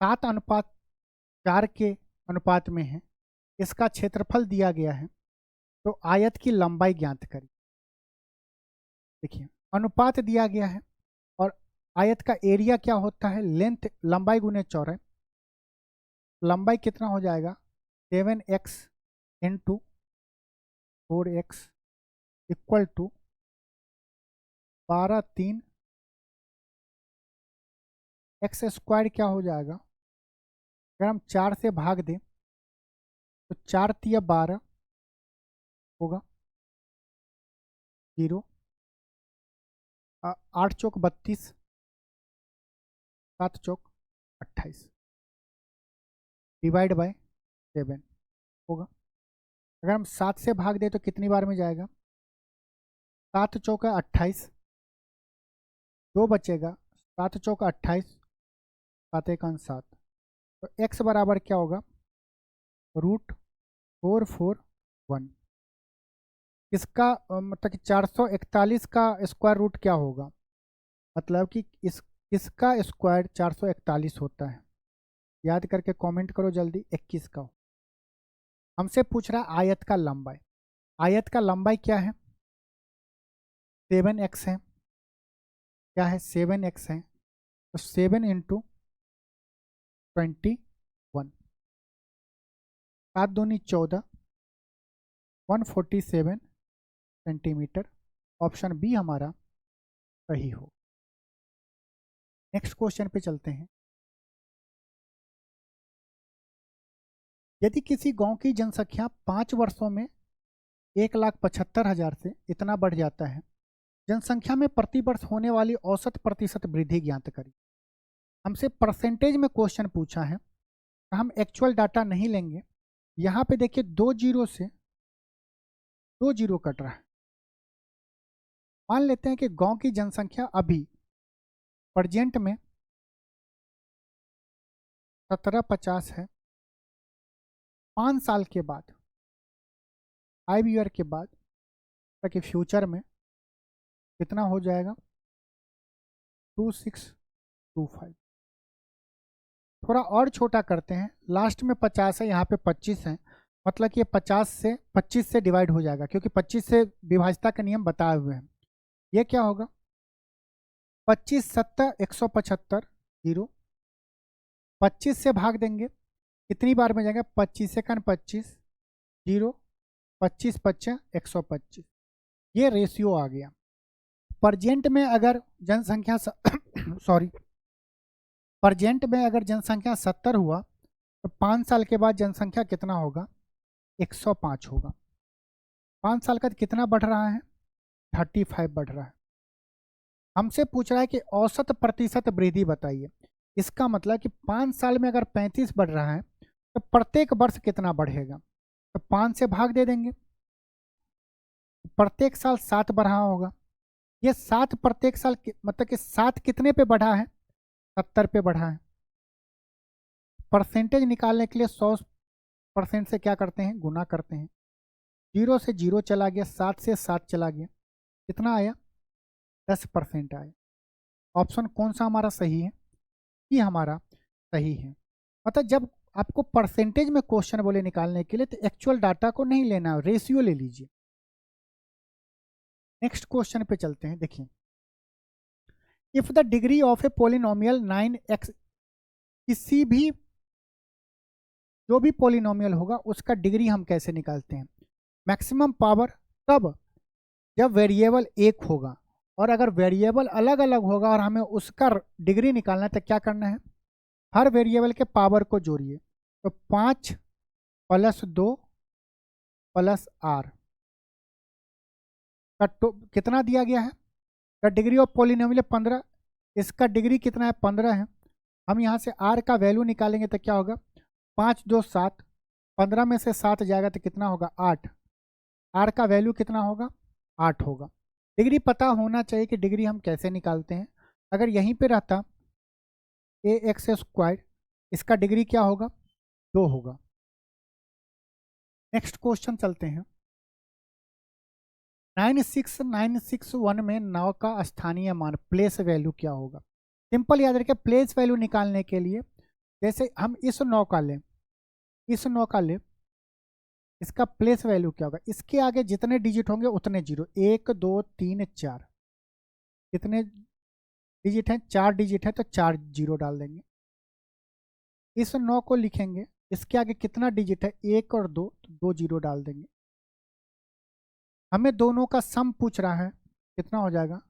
7:4 के अनुपात में है, इसका क्षेत्रफल दिया गया है, तो आयत की लंबाई ज्ञात करिए। देखिए अनुपात दिया गया है और आयत का एरिया क्या होता है, लेंथ, लंबाई गुने चौड़ाई। लंबाई कितना हो जाएगा, 7x into 4x equal to 12 3 X square क्या हो जाएगा, अगर हम 4 से भाग दें तो 4 तिया 12 होगा, 0 8 चौक 32, 7 चौक 28 डिवाइड बाय 7 होगा। अगर हम 7 से भाग दें तो कितनी बार में जाएगा, 7 चौका 28, 2 बचेगा, 7 चौका 28, 7 एक 7, तो x बराबर क्या होगा, √441। इसका मतलब कि 441 का स्क्वायर रूट क्या होगा, मतलब कि इसका स्क्वायर 441 होता है। याद करके कमेंट करो जल्दी, 21 का। हमसे पूछ रहा है आयत का लंबाई। आयत का लंबाई क्या है, 7x है। क्या है, 7x है, तो 7 इंटू 21, 7 दूनी 14, 147 सेंटीमीटर। ऑप्शन बी हमारा सही हो। नेक्स्ट क्वेश्चन पे चलते हैं। यदि किसी गांव की जनसंख्या 5 वर्षों में 1,75,000 से इतना बढ़ जाता है, जनसंख्या में प्रति वर्ष होने वाली औसत प्रतिशत वृद्धि ज्ञात करें। हमसे परसेंटेज में क्वेश्चन पूछा है, तो हम एक्चुअल डाटा नहीं लेंगे। यहाँ पे देखिए 2 जीरो से 2 जीरो कट रहा है। मान लेते हैं कि गांव की जनसंख्या अभी प्रेजेंट में 1750 है। 5 साल के बाद, 5 ईयर के बाद, ताकि फ्यूचर में कितना हो जाएगा, 2625। थोड़ा और छोटा करते हैं, लास्ट में 50 है, यहाँ पे 25 है, मतलब कि ये 25 से डिवाइड हो जाएगा, क्योंकि 25 से विभाज्यता का नियम बताए हुए हैं। ये क्या होगा, 25 7 175 जीरो, 25 से भाग देंगे, कितनी बार में जाएगा, 25 1 25 जीरो, 25 25 125। ये रेशियो आ गया। प्रजेंट में अगर जनसंख्या सॉरी प्रजेंट में अगर जनसंख्या 70 हुआ, तो 5 साल के बाद जनसंख्या कितना होगा, 105 होगा। 5 साल का कितना बढ़ रहा है, 35 बढ़ रहा है। हमसे पूछ रहा है कि औसत प्रतिशत वृद्धि बताइए। इसका मतलब कि 5 साल में अगर 35 बढ़ रहा है, तो प्रत्येक वर्ष कितना बढ़ेगा, तो 5 से भाग दे देंगे, प्रत्येक साल 7 बढ़ा होगा। ये 7 प्रत्येक साल मतलब कि 7 कितने पे बढ़ा है, 70 पे बढ़ा है। परसेंटेज निकालने के लिए 100% से क्या करते हैं, गुना करते हैं। 0 से 0 चला गया, 7 से 7 चला गया, कितना आया, 10% आया। ऑप्शन कौन सा हमारा सही है, ये हमारा सही है। मतलब जब आपको परसेंटेज में क्वेश्चन बोले निकालने के लिए, तो एक्चुअल डाटा को नहीं लेना, रेशियो ले लीजिए। नेक्स्ट क्वेश्चन पे चलते हैं। देखिए, if the degree of A polynomial 9x, किसी भी जो भी पोलिनोमियल होगा उसका डिग्री हम कैसे निकालते हैं, मैक्सिमम पावर कब, जब वेरिएबल एक होगा, और अगर वेरिएबल अलग अलग होगा और हमें उसका डिग्री निकालना है, तो क्या करना है, हर वेरिएबल के पावर को जोड़िए। तो 5 + 2 + r का कितना दिया गया है, द डिग्री ऑफ पोलिनोमियल 15, इसका डिग्री कितना है, 15 है। हम यहाँ से r का वैल्यू निकालेंगे तो क्या होगा, 5 2 7, 15 में से 7 जाएगा तो कितना होगा, 8। r का वैल्यू कितना होगा, 8 होगा। डिग्री पता होना चाहिए कि डिग्री हम कैसे निकालते हैं। अगर यहीं पे रहता ax², इसका डिग्री क्या होगा, 2 होगा। नेक्स्ट क्वेश्चन चलते हैं। 96961 में 9 का स्थानीय मान, प्लेस वैल्यू क्या होगा। सिंपल याद रखें, प्लेस वैल्यू निकालने के लिए जैसे हम इस 9 का लें, इस 9 का लें, इसका प्लेस वैल्यू क्या होगा, इसके आगे जितने डिजिट होंगे उतने जीरो, 1 2 3 4, कितने डिजिट हैं, 4 डिजिट है, तो 4 जीरो डाल देंगे। इस 9 को लिखेंगे, इसके आगे कितना डिजिट है, 1 और 2, तो 2 जीरो डाल देंगे। हमें दोनों का सम पूछ रहा है, कितना हो जाएगा,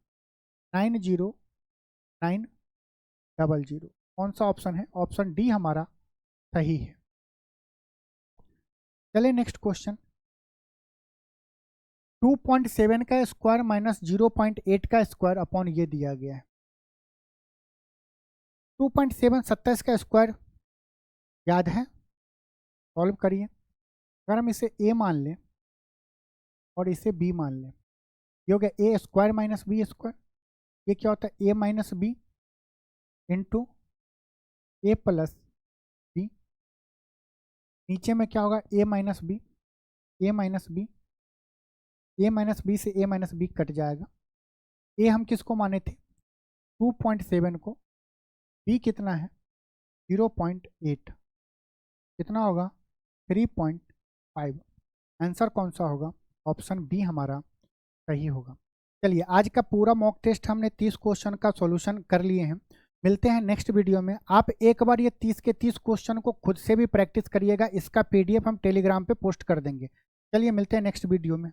909000। कौन सा ऑप्शन है, ऑप्शन डी हमारा सही है। चलिए नेक्स्ट क्वेश्चन। 2.7 का स्क्वायर माइनस 0.8 का स्क्वायर अपॉन ये दिया गया है। 2.7 27 का स्क्वायर याद है, सॉल्व करिए। अगर हम इसे a मान लें और इसे b मान लें, ये हो गया A square minus B square. ये क्या होता है, ए minus B into A plus B. नीचे में क्या होगा, ए माइनस बी, ए माइनस बी, ए माइनस बी से ए माइनस बी कट जाएगा। ए हम किसको माने थे, 2.7 को, बी कितना है 0.8, कितना होगा 3.5। आंसर कौन सा होगा, ऑप्शन बी हमारा सही होगा। चलिए आज का पूरा मॉक टेस्ट हमने 30 क्वेश्चन का सॉल्यूशन कर लिए हैं। मिलते हैं नेक्स्ट वीडियो में। आप एक बार ये 30 के 30 क्वेश्चन को खुद से भी प्रैक्टिस करिएगा, इसका पीडीएफ हम टेलीग्राम पे पोस्ट कर देंगे। चलिए मिलते हैं नेक्स्ट वीडियो में।